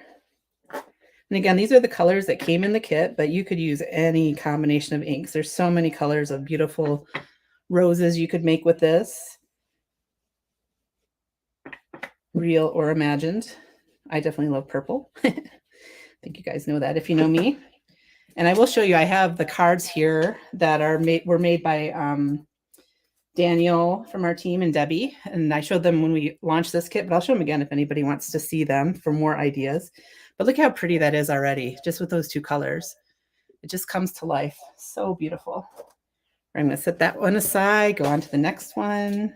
And again, these are the colors that came in the kit, but you could use any combination of inks. There's so many colors of beautiful roses you could make with this. Real or imagined. I definitely love purple. I think you guys know that if you know me. And I will show you, I have the cards here that were made by Daniel from our team and Debbie. And I showed them when we launched this kit, but I'll show them again if anybody wants to see them for more ideas. But look how pretty that is already, just with those 2 colors. It just comes to life. So beautiful. I'm going to set that one aside, go on to the next one.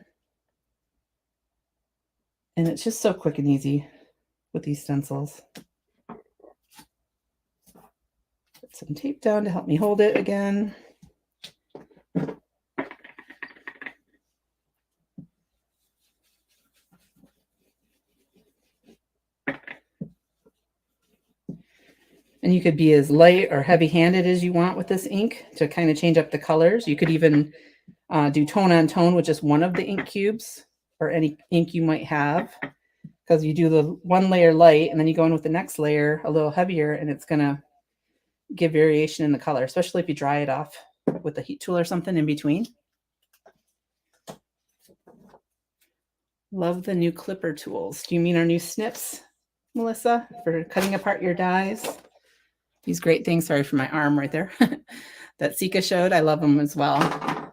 And it's just so quick and easy with these stencils. Put some tape down to help me hold it again. And you could be as light or heavy-handed as you want with this ink to kind of change up the colors. You could even do tone on tone with just one of the ink cubes or any ink you might have, because you do the 1 layer light and then you go in with the next layer a little heavier, and it's going to give variation in the color, especially if you dry it off with a heat tool or something in between. Love the new clipper tools. Do you mean our new snips, Melissa, for cutting apart your dies? These great things, sorry for my arm right there, that Seeka showed. I love them as well.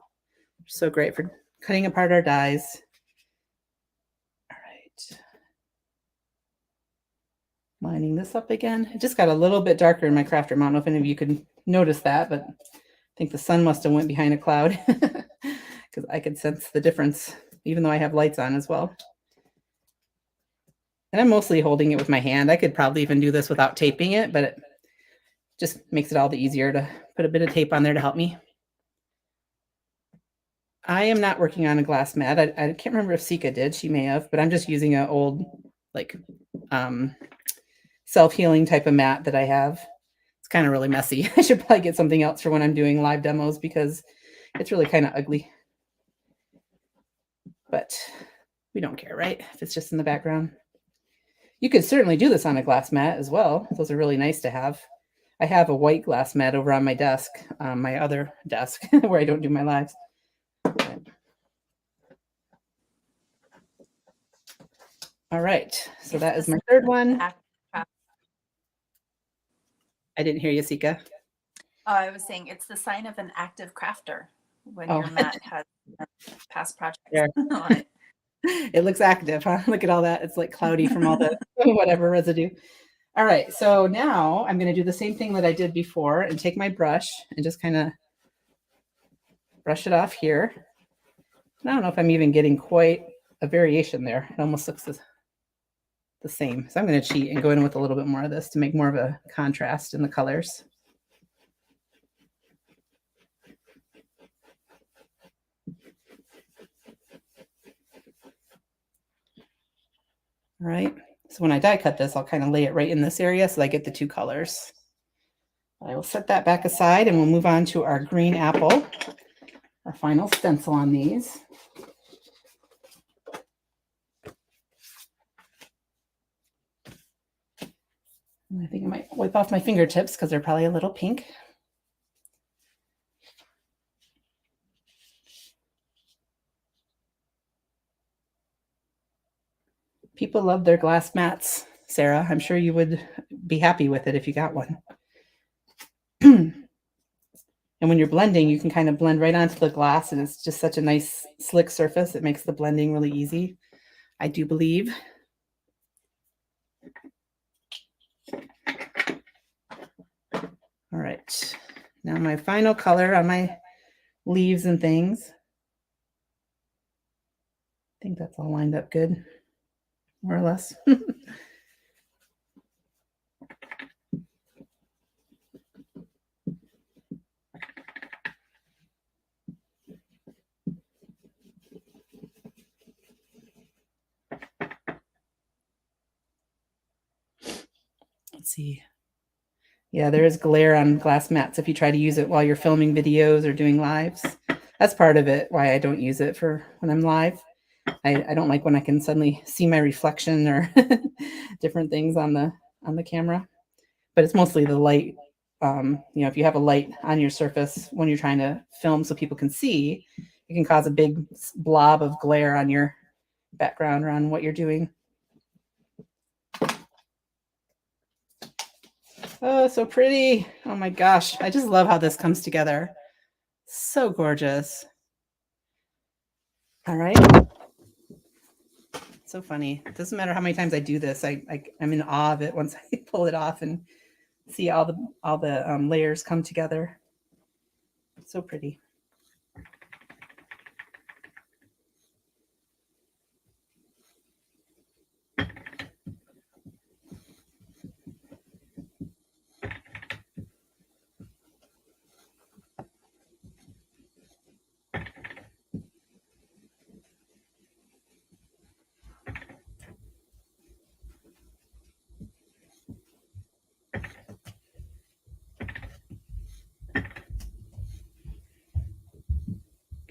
So great for cutting apart our dies. Lining this up again. It just got a little bit darker in my crafter. I don't know if any of you could notice that, but I think the sun must have went behind a cloud because I could sense the difference, even though I have lights on as well. And I'm mostly holding it with my hand. I could probably even do this without taping it, but it just makes it all the easier to put a bit of tape on there to help me. I am not working on a glass mat. I can't remember if Seeka did. She may have, but I'm just using an old, like, self-healing type of mat that I have. It's kind of really messy. I should probably get something else for when I'm doing live demos because it's really kind of ugly. But we don't care, right? If it's just in the background. You could certainly do this on a glass mat as well. Those are really nice to have. I have a white glass mat over on my desk, my other desk where I don't do my lives. All right, so that is my third one. I didn't hear you, Seeka. Oh, I was saying it's the sign of an active crafter when your mat has past projects on it. It looks active, huh? Look at all that. It's like cloudy from all the whatever residue. All right, so now I'm going to do the same thing that I did before and take my brush and just kind of brush it off here. I don't know if I'm even getting quite a variation there. It almost looks the same. So I'm going to cheat and go in with a little bit more of this to make more of a contrast in the colors. All right, so when I die cut this, I'll kind of lay it right in this area so I get the two colors. I will set that back aside and we'll move on to our green apple, our final stencil on these. And I think I might wipe off my fingertips because they're probably a little pink. People love their glass mats, Sarah. I'm sure you would be happy with it if you got one. And when you're blending, you can kind of blend right onto the glass, and it's just such a nice, slick surface. It makes the blending really easy, I do believe. All right, now my final color on my leaves and things. I think that's all lined up good, more or less. Let's see. Yeah, there is glare on glass mats if you try to use it while you're filming videos or doing lives. That's part of it, why I don't use it for when I'm live. I don't like when I can suddenly see my reflection or different things on the camera. But it's mostly the light. If you have a light on your surface when you're trying to film so people can see, it can cause a big blob of glare on your background or on what you're doing. Oh, so pretty. Oh my gosh. I just love how this comes together. So gorgeous. All right. So funny. It doesn't matter how many times I do this. I'm in awe of it once I pull it off and see all the layers come together. So pretty.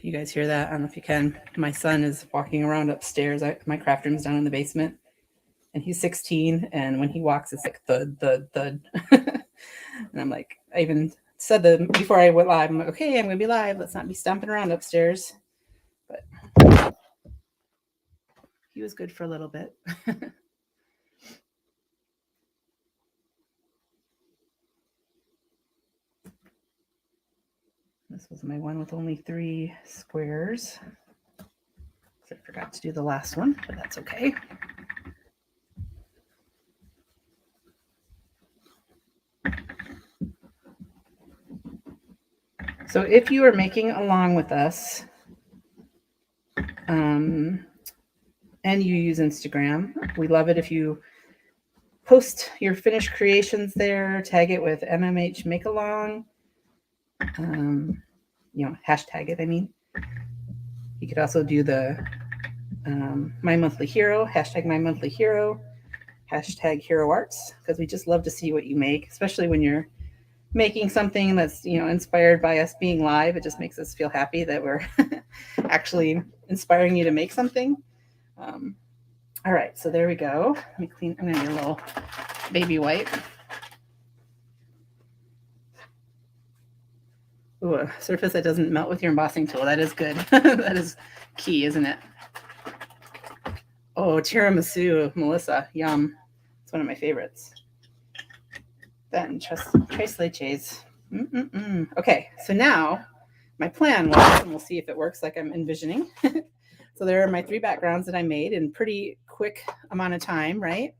You guys hear that? I don't know if you can. My son is walking around upstairs. My craft room's down in the basement, and he's 16. And when he walks, it's like thud, thud, thud. And I'm like, I even said before I went live, I'm like, okay, I'm gonna be live. Let's not be stomping around upstairs. But he was good for a little bit. This was my one with only 3 squares. So I forgot to do the last one, but that's okay. So if you are making along with us, and you use Instagram, we love it if you post your finished creations there, tag it with MMH Make Along, hashtag it, I mean. You could also do the My Monthly Hero, hashtag My Monthly Hero, hashtag Hero Arts, because we just love to see what you make, especially when you're making something that's inspired by us being live. It just makes us feel happy that we're actually inspiring you to make something. All right, so there we go. Let me clean. I'm gonna get a little baby wipe. Ooh, a surface that doesn't melt with your embossing tool. That is good. That is key, isn't it? Oh, tiramisu, Melissa, yum. It's one of my favorites. Then tres leches. Okay, so now my plan was, and we'll see if it works like I'm envisioning. So there are my 3 backgrounds that I made in pretty quick amount of time, right?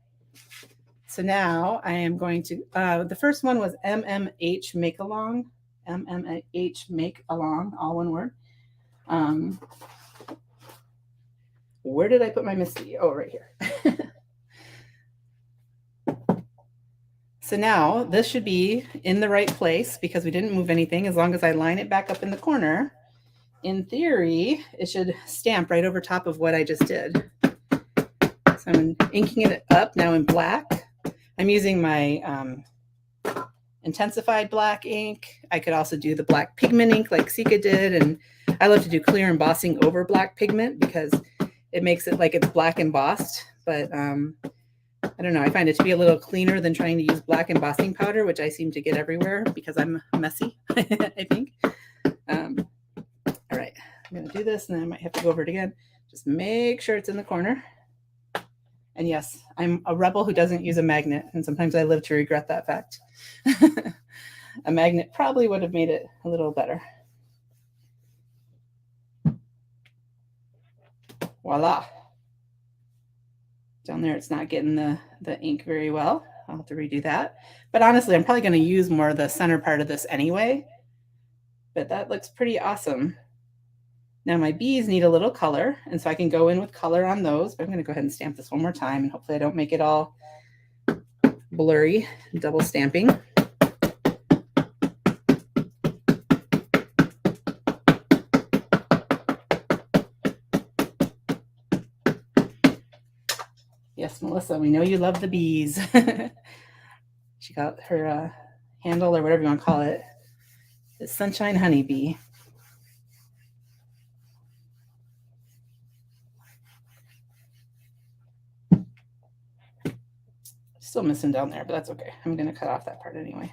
So now I am going to, the first one was MMH Make Along, MMH Make Along, all one word. Where did I put my Misty? Oh, right here. So now this should be in the right place because we didn't move anything. As long as I line it back up in the corner, in theory, it should stamp right over top of what I just did. So I'm inking it up now in black. I'm using my intensified black ink. I could also do the black pigment ink like Seeka did. And I love to do clear embossing over black pigment because it makes it like it's black embossed. But I don't know. I find it to be a little cleaner than trying to use black embossing powder, which I seem to get everywhere because I'm messy, I think. All right, I'm going to do this and then I might have to go over it again. Just make sure it's in the corner. And yes, I'm a rebel who doesn't use a magnet, and sometimes I live to regret that fact. A magnet probably would have made it a little better. Voila. Down there, it's not getting the ink very well. I'll have to redo that. But honestly, I'm probably going to use more of the center part of this anyway. But that looks pretty awesome. Now my bees need a little color, and so I can go in with color on those. But I'm going to go ahead and stamp this one more time, and hopefully I don't make it all blurry, double stamping. Yes, Melissa, we know you love the bees. She got her handle, or whatever you want to call it, the Sunshine Honeybee. Still missing down there, but that's okay. I'm going to cut off that part anyway.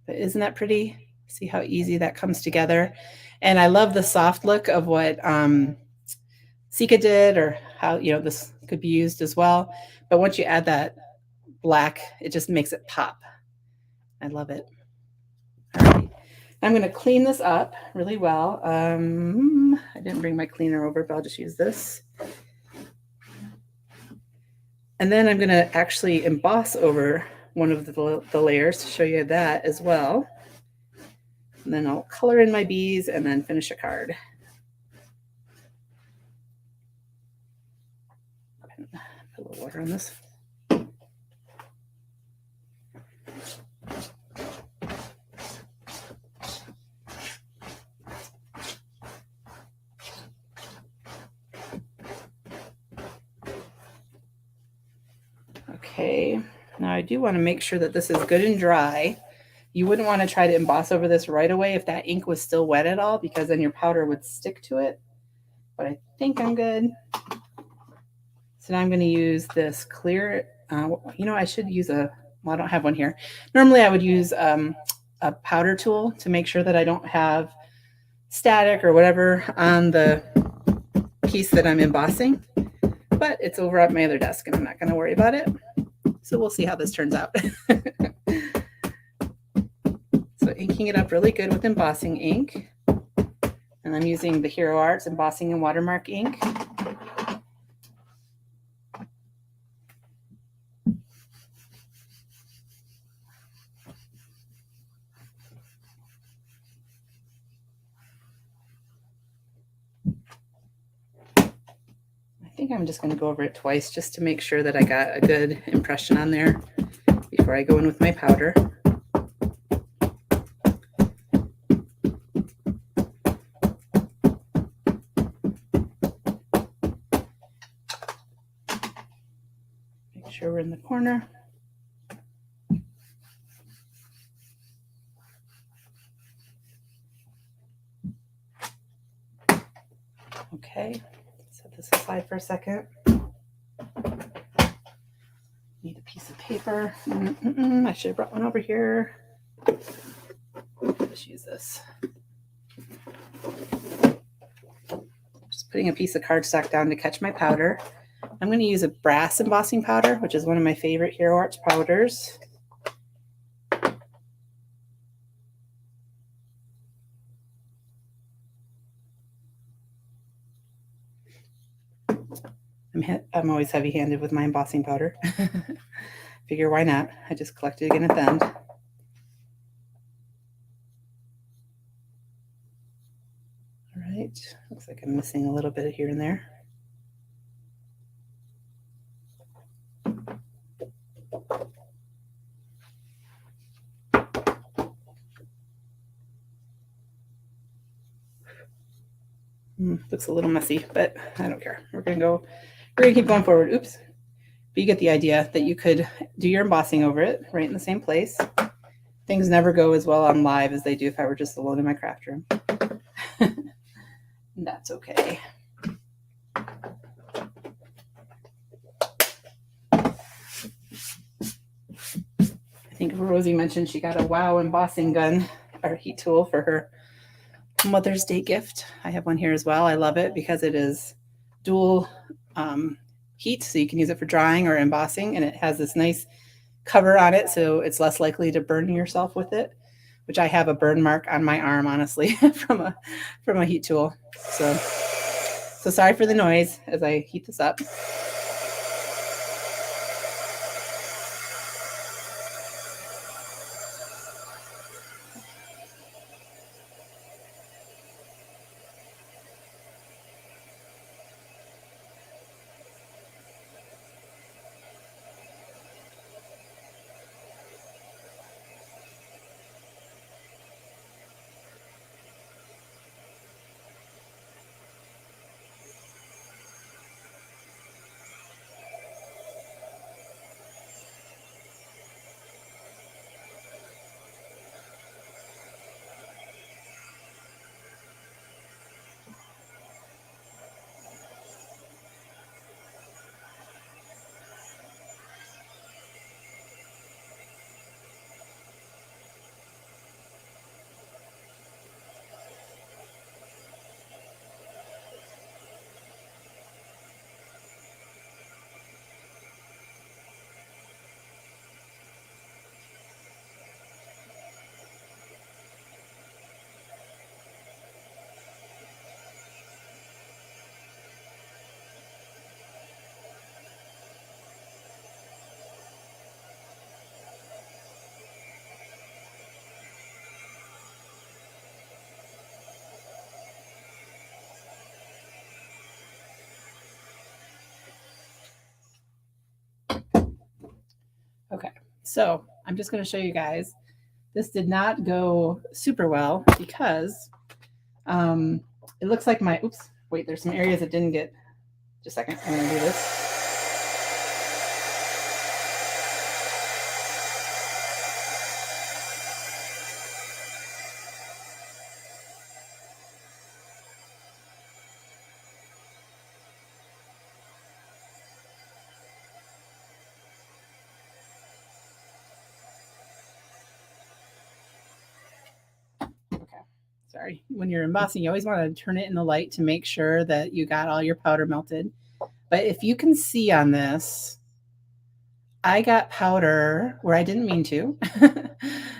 But isn't that pretty? See how easy that comes together? And I love the soft look of what Seeka did, or how, this could be used as well. But once you add that black, it just makes it pop. I love it. All right. I'm going to clean this up really well. I didn't bring my cleaner over, but I'll just use this. And then I'm going to actually emboss over one of the layers to show you that as well. And then I'll color in my bees and then finish a card. Put a little water on this. Okay, now I do want to make sure that this is good and dry. You wouldn't want to try to emboss over this right away if that ink was still wet at all, because then your powder would stick to it. But I think I'm good. So now I'm going to use this clear, I should use well, I don't have one here. Normally I would use a powder tool to make sure that I don't have static or whatever on the piece that I'm embossing. But it's over at my other desk and I'm not going to worry about it. So we'll see how this turns out. So inking it up really good with embossing ink. And I'm using the Hero Arts Embossing and Watermark ink. think I'm just going to go over it twice just to make sure that I got a good impression on there before I go in with my powder. Make sure we're in the corner. Okay, set this aside for a second. Need a piece of paper. I should have brought one over here. Just use this. Just putting a piece of cardstock down to catch my powder. I'm going to use a brass embossing powder, which is one of my favorite Hero Arts powders. I'm always heavy-handed with my embossing powder. Figure why not? I just collected again at the end. All right, looks like I'm missing a little bit here and there. Looks a little messy, but I don't care. We're gonna keep going forward. Oops. But you get the idea that you could do your embossing over it right in the same place. Things never go as well on live as they do if I were just alone in my craft room. That's okay. I think Rosie mentioned she got a WOW embossing gun or heat tool for her Mother's Day gift. I have one here as well. I love it because it is dual heat, so you can use it for drawing or embossing, and it has this nice cover on it, so it's less likely to burn yourself with it, which I have a burn mark on my arm, honestly, from a heat tool. So sorry for the noise as I heat this up. Okay, so I'm just going to show you guys. This did not go super well because it looks like there's some areas that didn't get, just a second, I'm going to do this. Sorry, when you're embossing, you always want to turn it in the light to make sure that you got all your powder melted. But if you can see on this, I got powder where I didn't mean to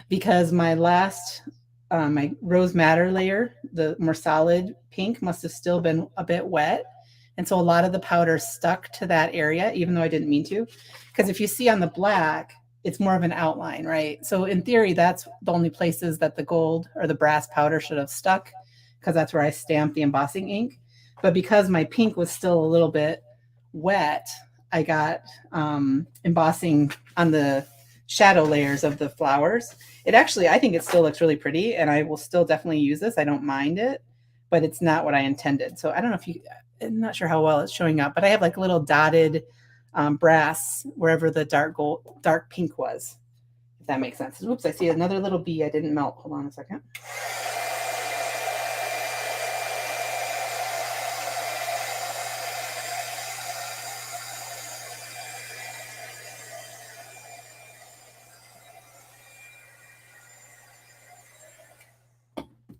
because my last, my Rose Madder layer, the more solid pink, must have still been a bit wet. And so a lot of the powder stuck to that area, even though I didn't mean to. Because if you see on the black, it's more of an outline, right? So in theory, that's the only places that the gold or the brass powder should have stuck, because that's where I stamped the embossing ink. But because my pink was still a little bit wet, I got embossing on the shadow layers of the flowers. It actually, I think it still looks really pretty, and I will still definitely use this. I don't mind it, but it's not what I intended. So I don't know if you, I'm not sure how well it's showing up, but I have like little dotted brass wherever the dark pink was, if that makes sense. Oops, I see another little bee I didn't melt. Hold on a second.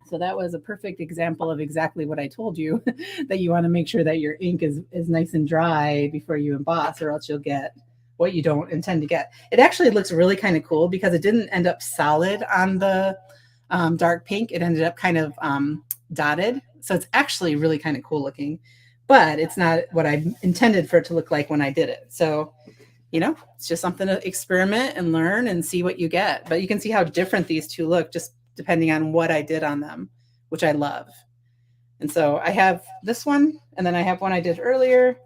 So that was a perfect example of exactly what I told you, that you want to make sure that your ink is nice and dry before you emboss, or else you'll get what you don't intend to get. It actually looks really kind of cool because it didn't end up solid on the dark pink. It ended up kind of dotted. So it's actually really kind of cool looking, but it's not what I intended for it to look like when I did it. So, you know, it's just something to experiment and learn and see what you get. But you can see how different these two look just depending on what I did on them, which I love. And so I have this one, and then I have one I did earlier.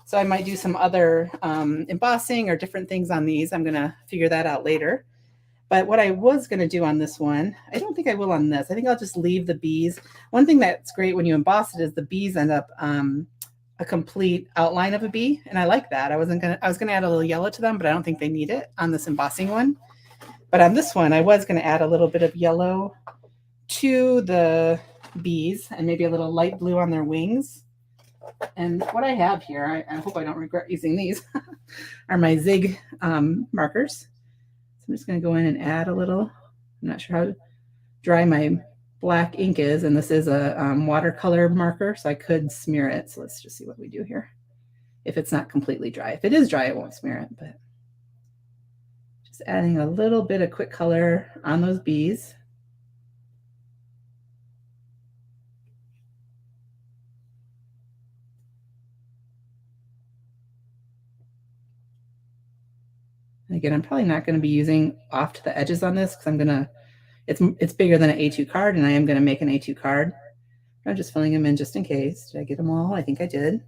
So I might do some other embossing or different things on these. I'm going to figure that out later. But what I was going to do on this one, I don't think I will on this. I think I'll just leave the bees. One thing that's great when you emboss it is the bees end up a complete outline of a bee, and I like that. I was gonna add a little yellow to them, but I don't think they need it on this embossing one. But on this one, I was going to add a little bit of yellow to the bees and maybe a little light blue on their wings. And what I have here, I hope I don't regret using these, are my Zig markers. So I'm just going to go in and add a little. I'm not sure how dry my black ink is, and this is a watercolor marker, so I could smear it. So let's just see what we do here. If it's not completely dry. If it is dry, it won't smear it, but just adding a little bit of quick color on those bees. And again, I'm probably not going to be using off to the edges on this because I'm going to, it's bigger than an A2 card, and I am going to make an A2 card. I'm just filling them in just in case. Did I get them all? I think I did.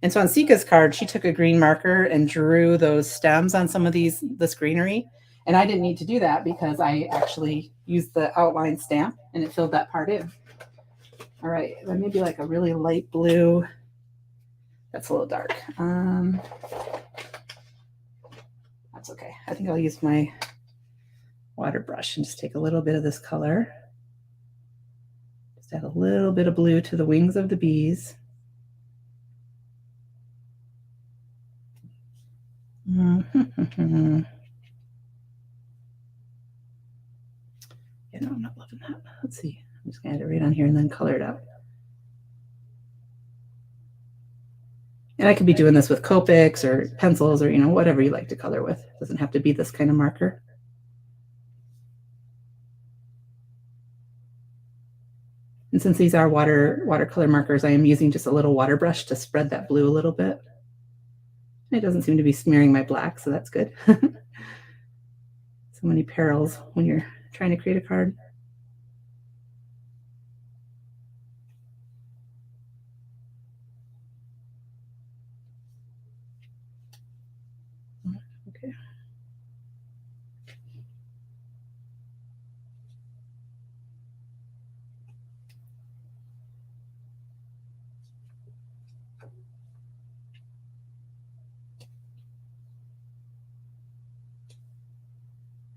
And so on Seeka's card, she took a green marker and drew those stems on some of this greenery. And I didn't need to do that because I actually used the outline stamp and it filled that part in. All right, then maybe like a really light blue. That's a little dark. That's okay. I think I'll use my water brush and just take a little bit of this color. Just add a little bit of blue to the wings of the bees. Yeah, no, I'm not loving that. Let's see. I'm just going to add it right on here and then color it out. And I could be doing this with Copics or pencils or, you know, whatever you like to color with. It doesn't have to be this kind of marker. And since these are watercolor markers, I am using just a little water brush to spread that blue a little bit. It doesn't seem to be smearing my black, so that's good. So many perils when you're trying to create a card. Okay.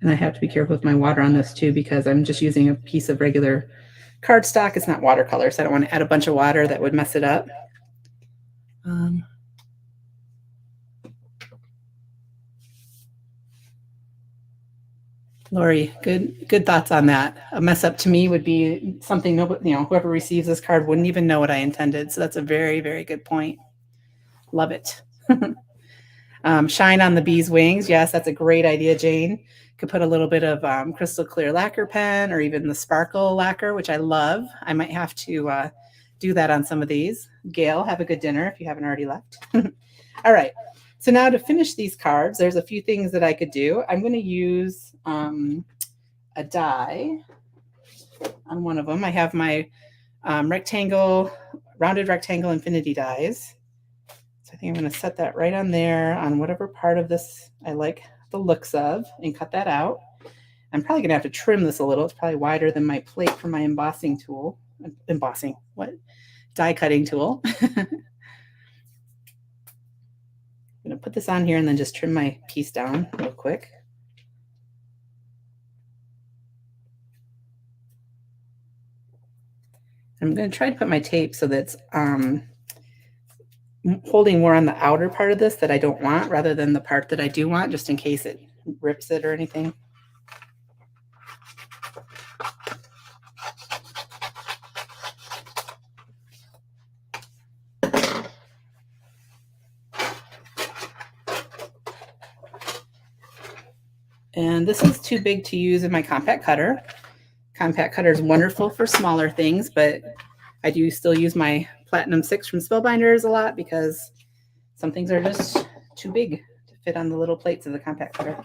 And I have to be careful with my water on this too, because I'm just using a piece of regular cardstock. It's not watercolor, so I don't want to add a bunch of water that would mess it up. Lori, good thoughts on that. A mess up to me would be something nobody, you know, whoever receives this card wouldn't even know what I intended. So that's a very, very good point. Love it. Shine on the bee's wings. Yes, that's a great idea, Jane. Could put a little bit of crystal clear lacquer pen or even the sparkle lacquer, which I love. I might have to do that on some of these. Gail, have a good dinner if you haven't already left. All right. So now to finish these cards, there's a few things that I could do. I'm going to use a die on one of them. I have my rounded rectangle infinity dies. So I think I'm going to set that right on there on whatever part of this I like the looks of and cut that out. I'm probably going to have to trim this a little. It's probably wider than my plate for my embossing tool. Embossing, what? Die cutting tool. I'm going to put this on here and then just trim my piece down real quick. I'm going to try to put my tape so that's holding more on the outer part of this that I don't want rather than the part that I do want, just in case it rips it or anything. And this is too big to use in my compact cutter. Compact cutter is wonderful for smaller things, but I do still use my Platinum 6 from Spellbinders a lot because some things are just too big to fit on the little plates of the compact cutter.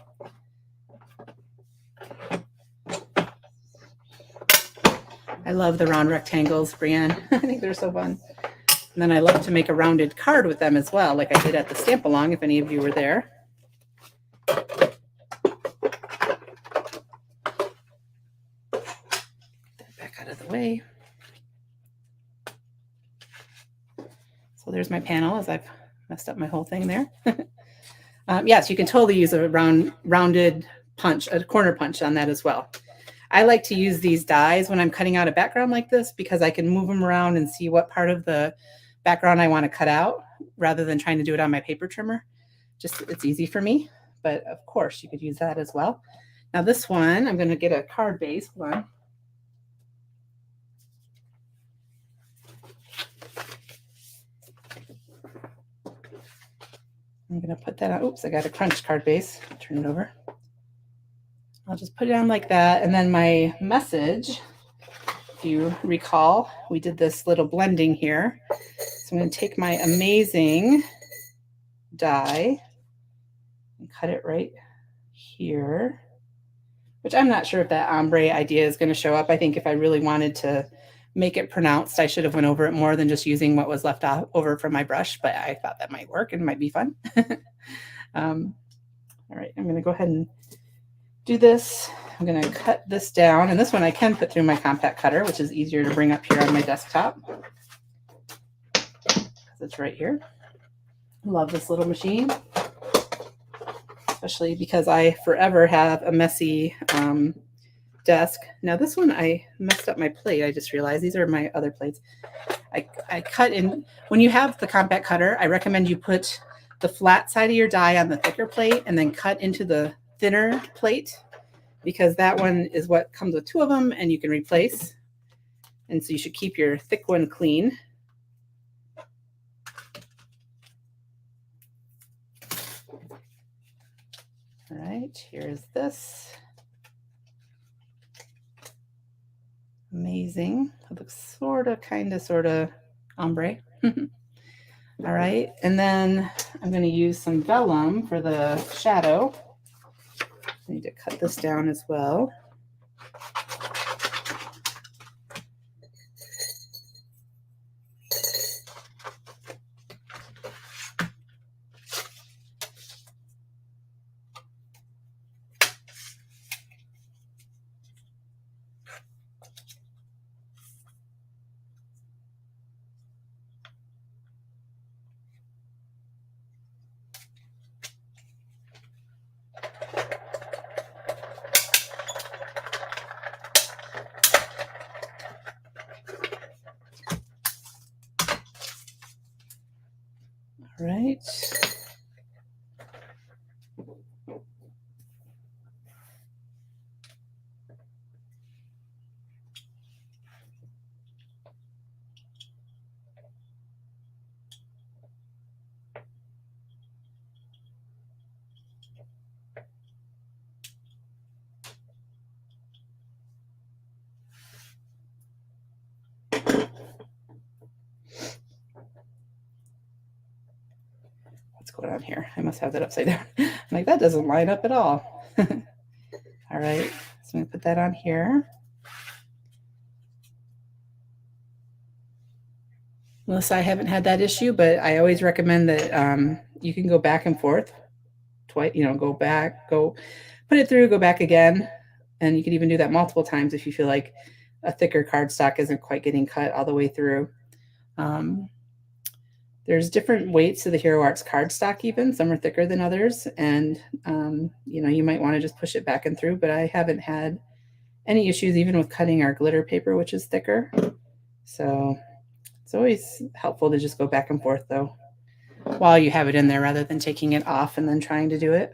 I love the round rectangles, Brienne. I think they're so fun. And then I love to make a rounded card with them as well, like I did at the Stamp-A-Long, if any of you were there. Out of the way. So there's my panel as I've messed up my whole thing there. Yes, you can totally use a rounded punch, a corner punch on that as well. I like to use these dies when I'm cutting out a background like this because I can move them around and see what part of the background I want to cut out rather than trying to do it on my paper trimmer. Just it's easy for me, but of course you could use that as well. Now this one, I'm going to get a card base one. I'm going to put that on. Oops, I got a crunch card base. Turn it over. I'll just put it on like that. And then my message, if you recall, we did this little blending here. So I'm going to take my amazing die and cut it right here, which I'm not sure if that ombre idea is going to show up. I think if I really wanted to make it pronounced, I should have went over it more than just using what was left over from my brush, but I thought that might work and might be fun. All right, I'm going to go ahead and do this. I'm going to cut this down, and this one I can put through my compact cutter, which is easier to bring up here on my desktop because it's right here. Love this little machine, especially because I forever have a messy desk. Now this one I messed up my plate. I just realized these are my other plates. I cut in. When you have the compact cutter, I recommend you put the flat side of your die on the thicker plate and then cut into the thinner plate because that one is what comes with two of them and you can replace. And so you should keep your thick one clean. All right, here's this. Amazing. It looks sort of ombre. All right, and then I'm going to use some vellum for the shadow. I need to cut this down as well. All right. What's going on here? I must have that upside down. I'm like, that doesn't line up at all. All right, so I'm gonna put that on here. Melissa, I haven't had that issue, but I always recommend that you can go back and forth twice, go back, go put it through, go back again. And you can even do that multiple times if you feel like a thicker cardstock isn't quite getting cut all the way through. There's different weights to the Hero Arts cardstock even. Some are thicker than others. And, you might want to just push it back and through, but I haven't had any issues even with cutting our glitter paper, which is thicker. So it's always helpful to just go back and forth though, while you have it in there rather than taking it off and then trying to do it.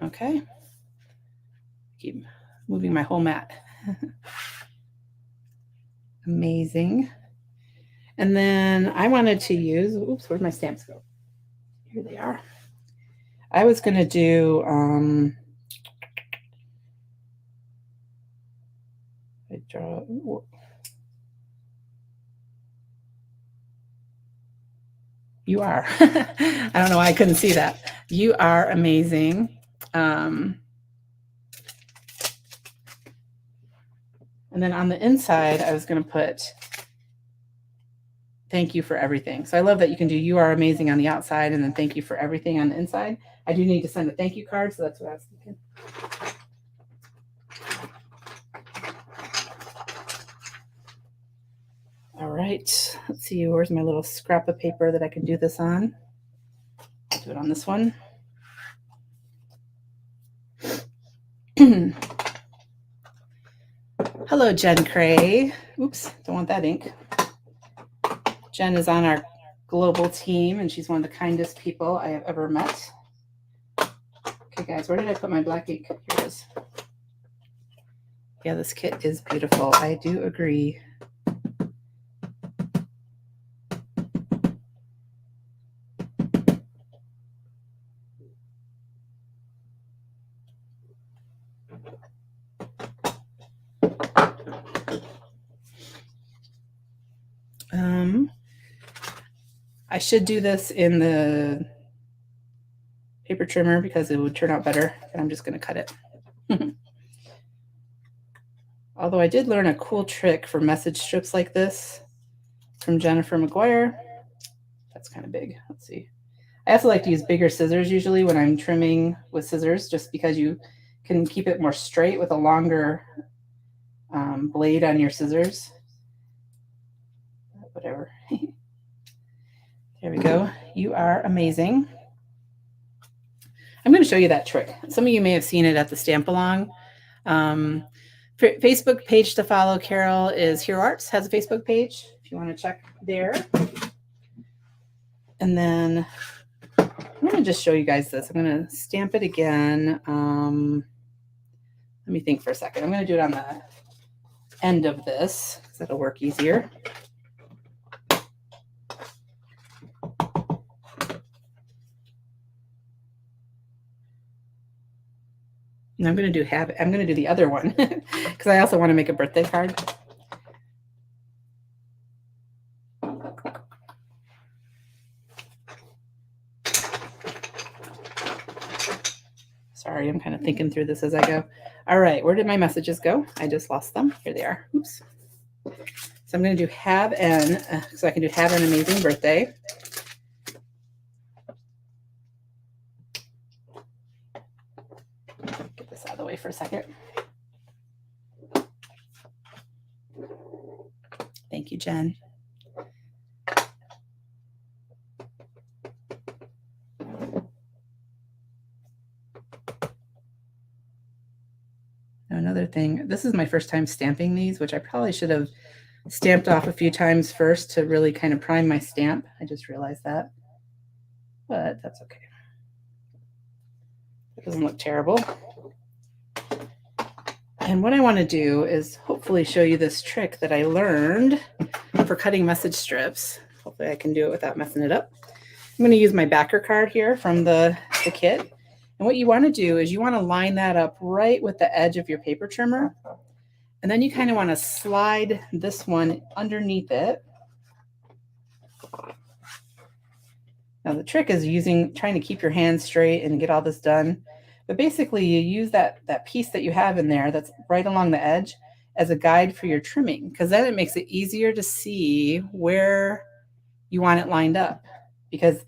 Okay. Keep moving my whole mat. Amazing. And then I wanted to use, oops, where'd my stamps go? Here they are. I was going to do, you are. I don't know why I couldn't see that. You are amazing. And then on the inside, I was going to put thank you for everything. So I love that you can do you are amazing on the outside and then thank you for everything on the inside. I do need to send a thank you card, so that's what I was thinking. All right, let's see, where's my little scrap of paper that I can do this on? I'll do it on this one. Hello, Jen Cray. Oops, don't want that ink. Jen is on our global team, and she's one of the kindest people I have ever met. Okay, guys, where did I put my black ink? Here it is. Yeah, this kit is beautiful. I do agree. I should do this in the paper trimmer because it would turn out better, and I'm just going to cut it. Although I did learn a cool trick for message strips like this from Jennifer McGuire. That's kind of big. Let's see. I also like to use bigger scissors usually when I'm trimming with scissors, just because you can keep it more straight with a longer blade on your scissors. Whatever. There we go. You are amazing. I'm going to show you that trick. Some of you may have seen it at the Stamp Along. Facebook page to follow Carol is Hero Arts, has a Facebook page if you want to check there. And then I'm going to just show you guys this. I'm going to stamp it again. Let me think for a second. I'm going to do it on the end of this because that'll work easier. And I'm going to do the other one because I also want to make a birthday card. Sorry, I'm kind of thinking through this as I go. All right, where did my messages go? I just lost them. Here they are. Oops. So I'm going to do so I can do have an amazing birthday. Get this out of the way for a second. Thank you, Jen. Another thing, this is my first time stamping these, which I probably should have stamped off a few times first to really kind of prime my stamp. I just realized that, but that's okay. It doesn't look terrible. And what I want to do is hopefully show you this trick that I learned for cutting message strips. Hopefully I can do it without messing it up. I'm going to use my backer card here from the kit. And what you want to do is you want to line that up right with the edge of your paper trimmer. And then you kind of want to slide this one underneath it. Now the trick is trying to keep your hands straight and get all this done. But basically you use that piece that you have in there that's right along the edge as a guide for your trimming, because then it makes it easier to see where you want it lined up. Because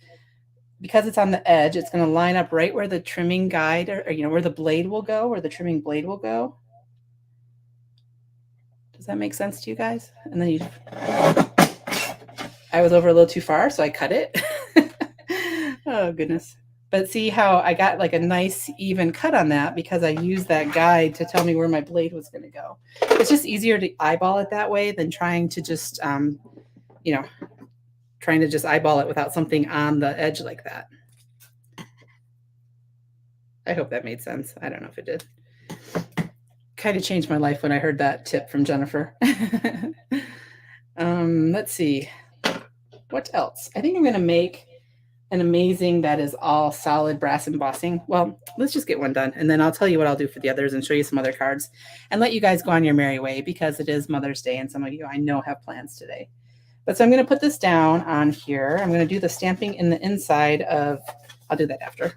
it's on the edge, it's going to line up right where the trimming guide or where the blade will go, where the trimming blade will go. Does that make sense to you guys? And then I was over a little too far, so I cut it. Oh, goodness. But see how I got like a nice even cut on that because I used that guide to tell me where my blade was going to go. It's just easier to eyeball it that way than trying to just, trying to just eyeball it without something on the edge like that. I hope that made sense. I don't know if it did. Kind of changed my life when I heard that tip from Jennifer. Let's see. What else? I think I'm going to make an amazing that is all solid brass embossing. Well, let's just get one done, and then I'll tell you what I'll do for the others and show you some other cards and let you guys go on your merry way because it is Mother's Day and some of you I know have plans today. But so I'm going to put this down on here. I'm going to do the stamping in the inside of, I'll do that after.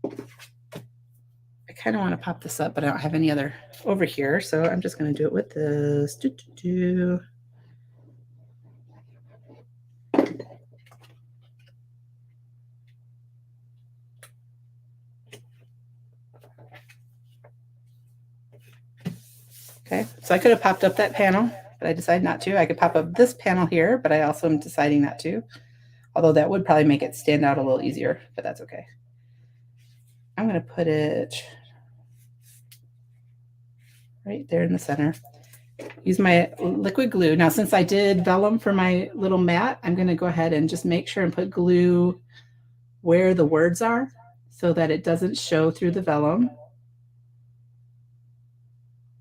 I kind of want to pop this up, but I don't have any other over here. So I'm just going to do it with this. Okay, so I could have popped up that panel, but I decided not to. I could pop up this panel here, but I also am deciding not to. Although that would probably make it stand out a little easier, but that's okay. I'm going to put it right there in the center. Use my liquid glue. Now, since I did vellum for my little mat, I'm going to go ahead and just make sure and put glue where the words are so that it doesn't show through the vellum.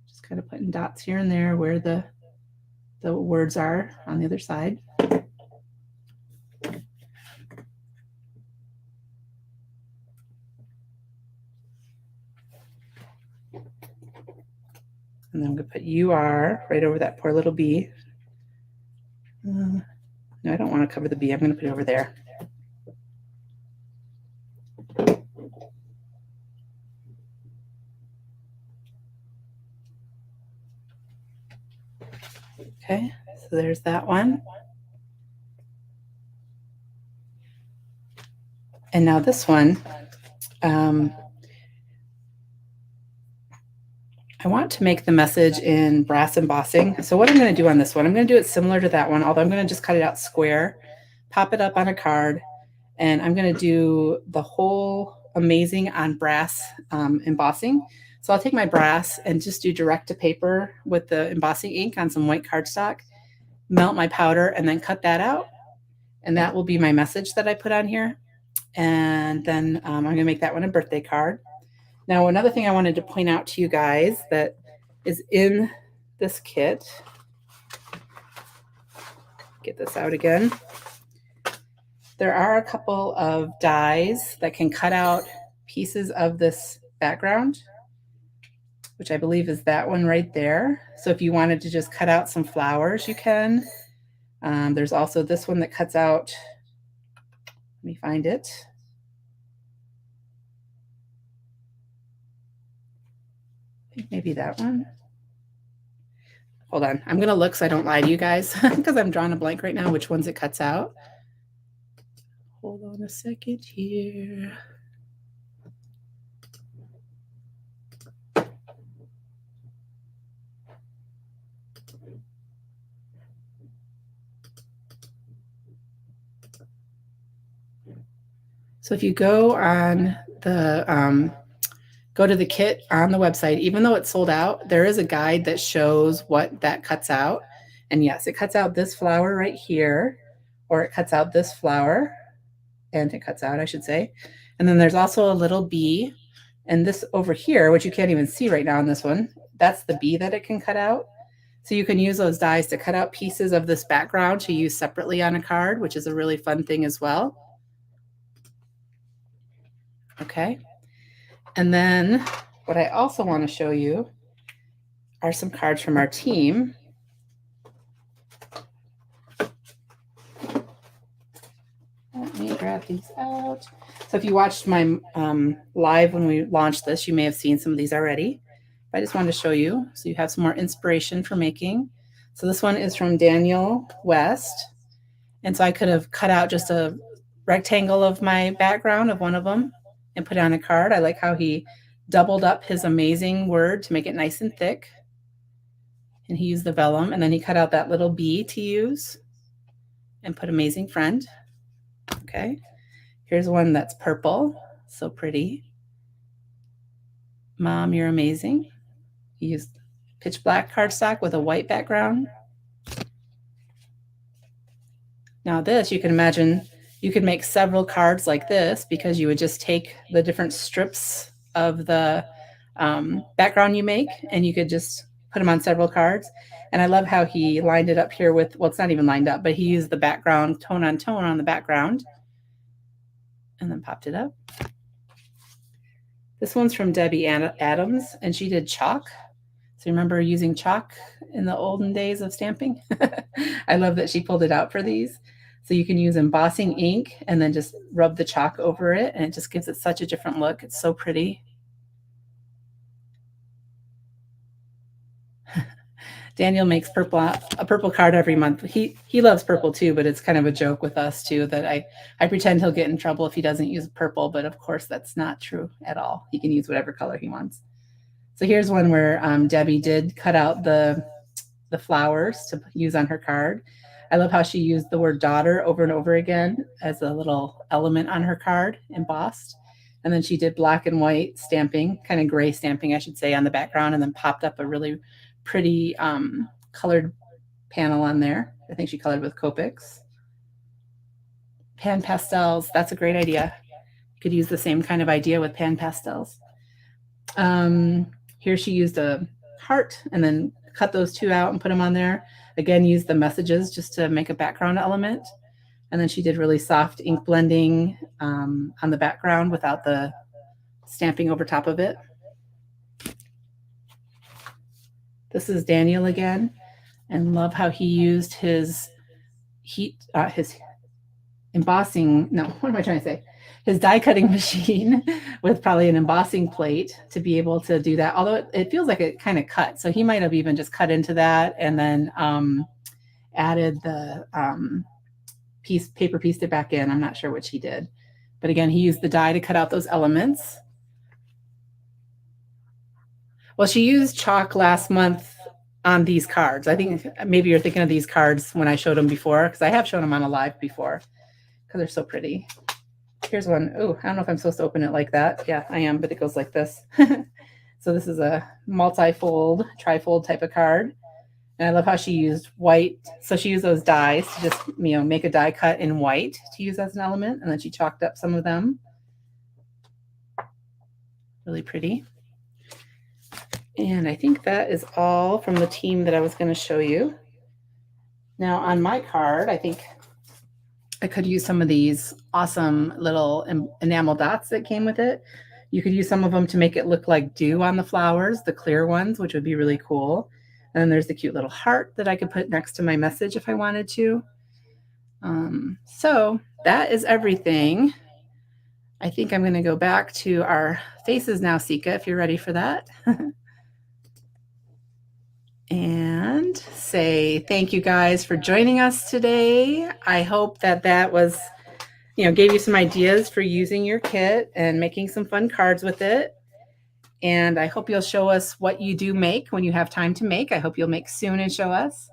Just kind of putting dots here and there where the words are on the other side. And then I'm going to put UR right over that poor little bee. No, I don't want to cover the bee. I'm going to put it over there. Okay, so there's that one. And now this one, I want to make the message in brass embossing. So what I'm going to do on this one, I'm going to do it similar to that one, although I'm going to just cut it out square, pop it up on a card, and I'm going to do the whole amazing on brass embossing. So I'll take my brass and just do direct to paper with the embossing ink on some white cardstock, melt my powder, and then cut that out. And that will be my message that I put on here. And then I'm going to make that one a birthday card. Now, another thing I wanted to point out to you guys that is in this kit, get this out again. There are a couple of dies that can cut out pieces of this background, which I believe is that one right there. So if you wanted to just cut out some flowers, you can. There's also this one that cuts out, let me find it. I think maybe that one. Hold on, I'm gonna look so I don't lie to you guys because I'm drawing a blank right now which ones it cuts out. Hold on a second here. So if you go on the go to the kit on the website, even though it's sold out, there is a guide that shows what that cuts out. And yes, it cuts out this flower right here, or it cuts out this flower, and it cuts out, I should say. And then there's also a little bee, and this over here, which you can't even see right now in this one, that's the bee that it can cut out. So you can use those dies to cut out pieces of this background to use separately on a card, which is a really fun thing as well. Okay. And then what I also want to show you are some cards from our team. Let me grab these out. So if you watched my live when we launched this, you may have seen some of these already. But I just wanted to show you so you have some more inspiration for making. So this one is from Daniel West. And so I could have cut out just a rectangle of my background of one of them and put it on a card. I like how he doubled up his amazing word to make it nice and thick. And he used the vellum, and then he cut out that little bee to use and put amazing friend. Okay. Here's one that's purple. So pretty. Mom, you're amazing. He used pitch black cardstock with a white background. Now this, you can imagine, you could make several cards like this because you would just take the different strips of the background you make and you could just put them on several cards. And I love how he lined it up here with, well, it's not even lined up, but he used the background tone on the background and then popped it up. This one's from Debbie Adams, and she did chalk. So remember using chalk in the olden days of stamping? I love that she pulled it out for these. So you can use embossing ink and then just rub the chalk over it, and it just gives it such a different look. It's so pretty. Daniel makes a purple card every month. He loves purple too, but it's kind of a joke with us too that I pretend he'll get in trouble if he doesn't use purple, but of course that's not true at all. He can use whatever color he wants. So here's one where Debbie did cut out the flowers to use on her card. I love how she used the word daughter over and over again as a little element on her card, embossed. And then she did black and white stamping, kind of gray stamping, I should say, on the background, and then popped up a really pretty colored panel on there. I think she colored with Copics. Pan pastels, that's a great idea. You could use the same kind of idea with pan pastels. Here she used a heart and then cut those two out and put them on there. Again, use the messages just to make a background element. And then she did really soft ink blending on the background without the stamping over top of it. This is Daniel again, and love how he used his embossing, no, what am I trying to say? His die cutting machine with probably an embossing plate to be able to do that. Although it feels like it kind of cut. So he might have even just cut into that and then added the paper pieced it back in. I'm not sure which he did. But again, he used the die to cut out those elements. Well, she used chalk last month on these cards. I think maybe you're thinking of these cards when I showed them before, because I have shown them on a live before because they're so pretty. Here's one. Oh, I don't know if I'm supposed to open it like that. Yeah, I am, but it goes like this. So this is a multi-fold, tri-fold type of card. And I love how she used white. So she used those dies to just, make a die cut in white to use as an element. And then she chalked up some of them. Really pretty. And I think that is all from the team that I was going to show you. Now on my card, I think I could use some of these awesome little enamel dots that came with it. You could use some of them to make it look like dew on the flowers, the clear ones, which would be really cool. And then there's the cute little heart that I could put next to my message if I wanted to. So that is everything. I think I'm going to go back to our faces now, Seeka, if you're ready for that. And say thank you guys for joining us today. I hope that was, gave you some ideas for using your kit and making some fun cards with it. And I hope you'll show us what you do make when you have time to make. I hope you'll make soon and show us.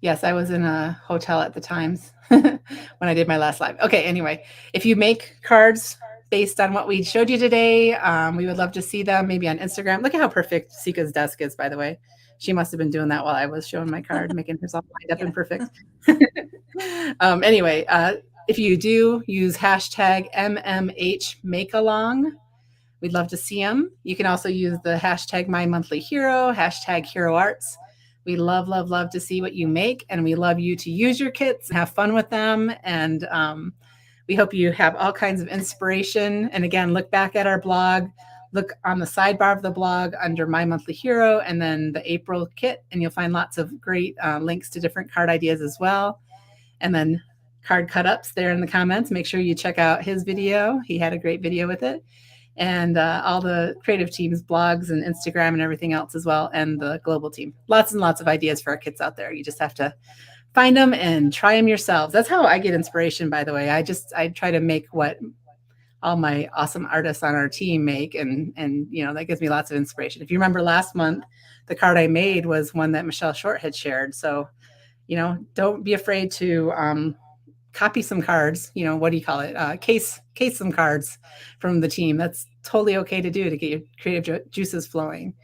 Yes, I was in a hotel at the times when I did my last live. Okay, anyway, if you make cards based on what we showed you today, we would love to see them maybe on Instagram. Look at how perfect Seeka's desk is, by the way. She must have been doing that while I was showing my card, making herself lined up and perfect. Anyway, if you do, use hashtag MMHMakealong. We'd love to see them. You can also use the hashtag MyMonthlyHero, hashtag HeroArts. We love, love, love to see what you make, and we love you to use your kits and have fun with them. And we hope you have all kinds of inspiration. And again, look back at our blog, look on the sidebar of the blog under My Monthly Hero and then the April kit, and you'll find lots of great links to different card ideas as well. And then card cut-ups there in the comments. Make sure you check out his video. He had a great video with it. And all the creative team's blogs and Instagram and everything else as well, and the global team. Lots and lots of ideas for our kits out there. You just have to find them and try them yourselves. That's how I get inspiration, by the way. I try to make what all my awesome artists on our team make, and that gives me lots of inspiration. If you remember last month, the card I made was one that Michelle Short had shared. So, don't be afraid to copy some cards. What do you call it? Case some cards from the team. That's totally okay to do to get your creative juices flowing.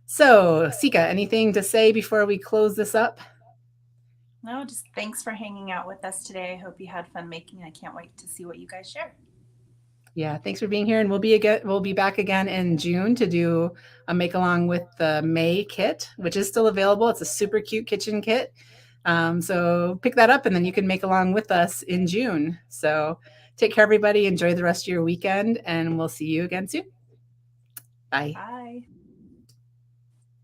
So, Seeka, anything to say before we close this up? No, just thanks for hanging out with us today. I hope you had fun making. I can't wait to see what you guys share. Yeah, thanks for being here, and we'll be back again in June to do a make along with the May kit, which is still available. It's a super cute kitchen kit. So pick that up, and then you can make along with us in June. So take care, everybody. Enjoy the rest of your weekend, and we'll see you again soon. Bye. Bye.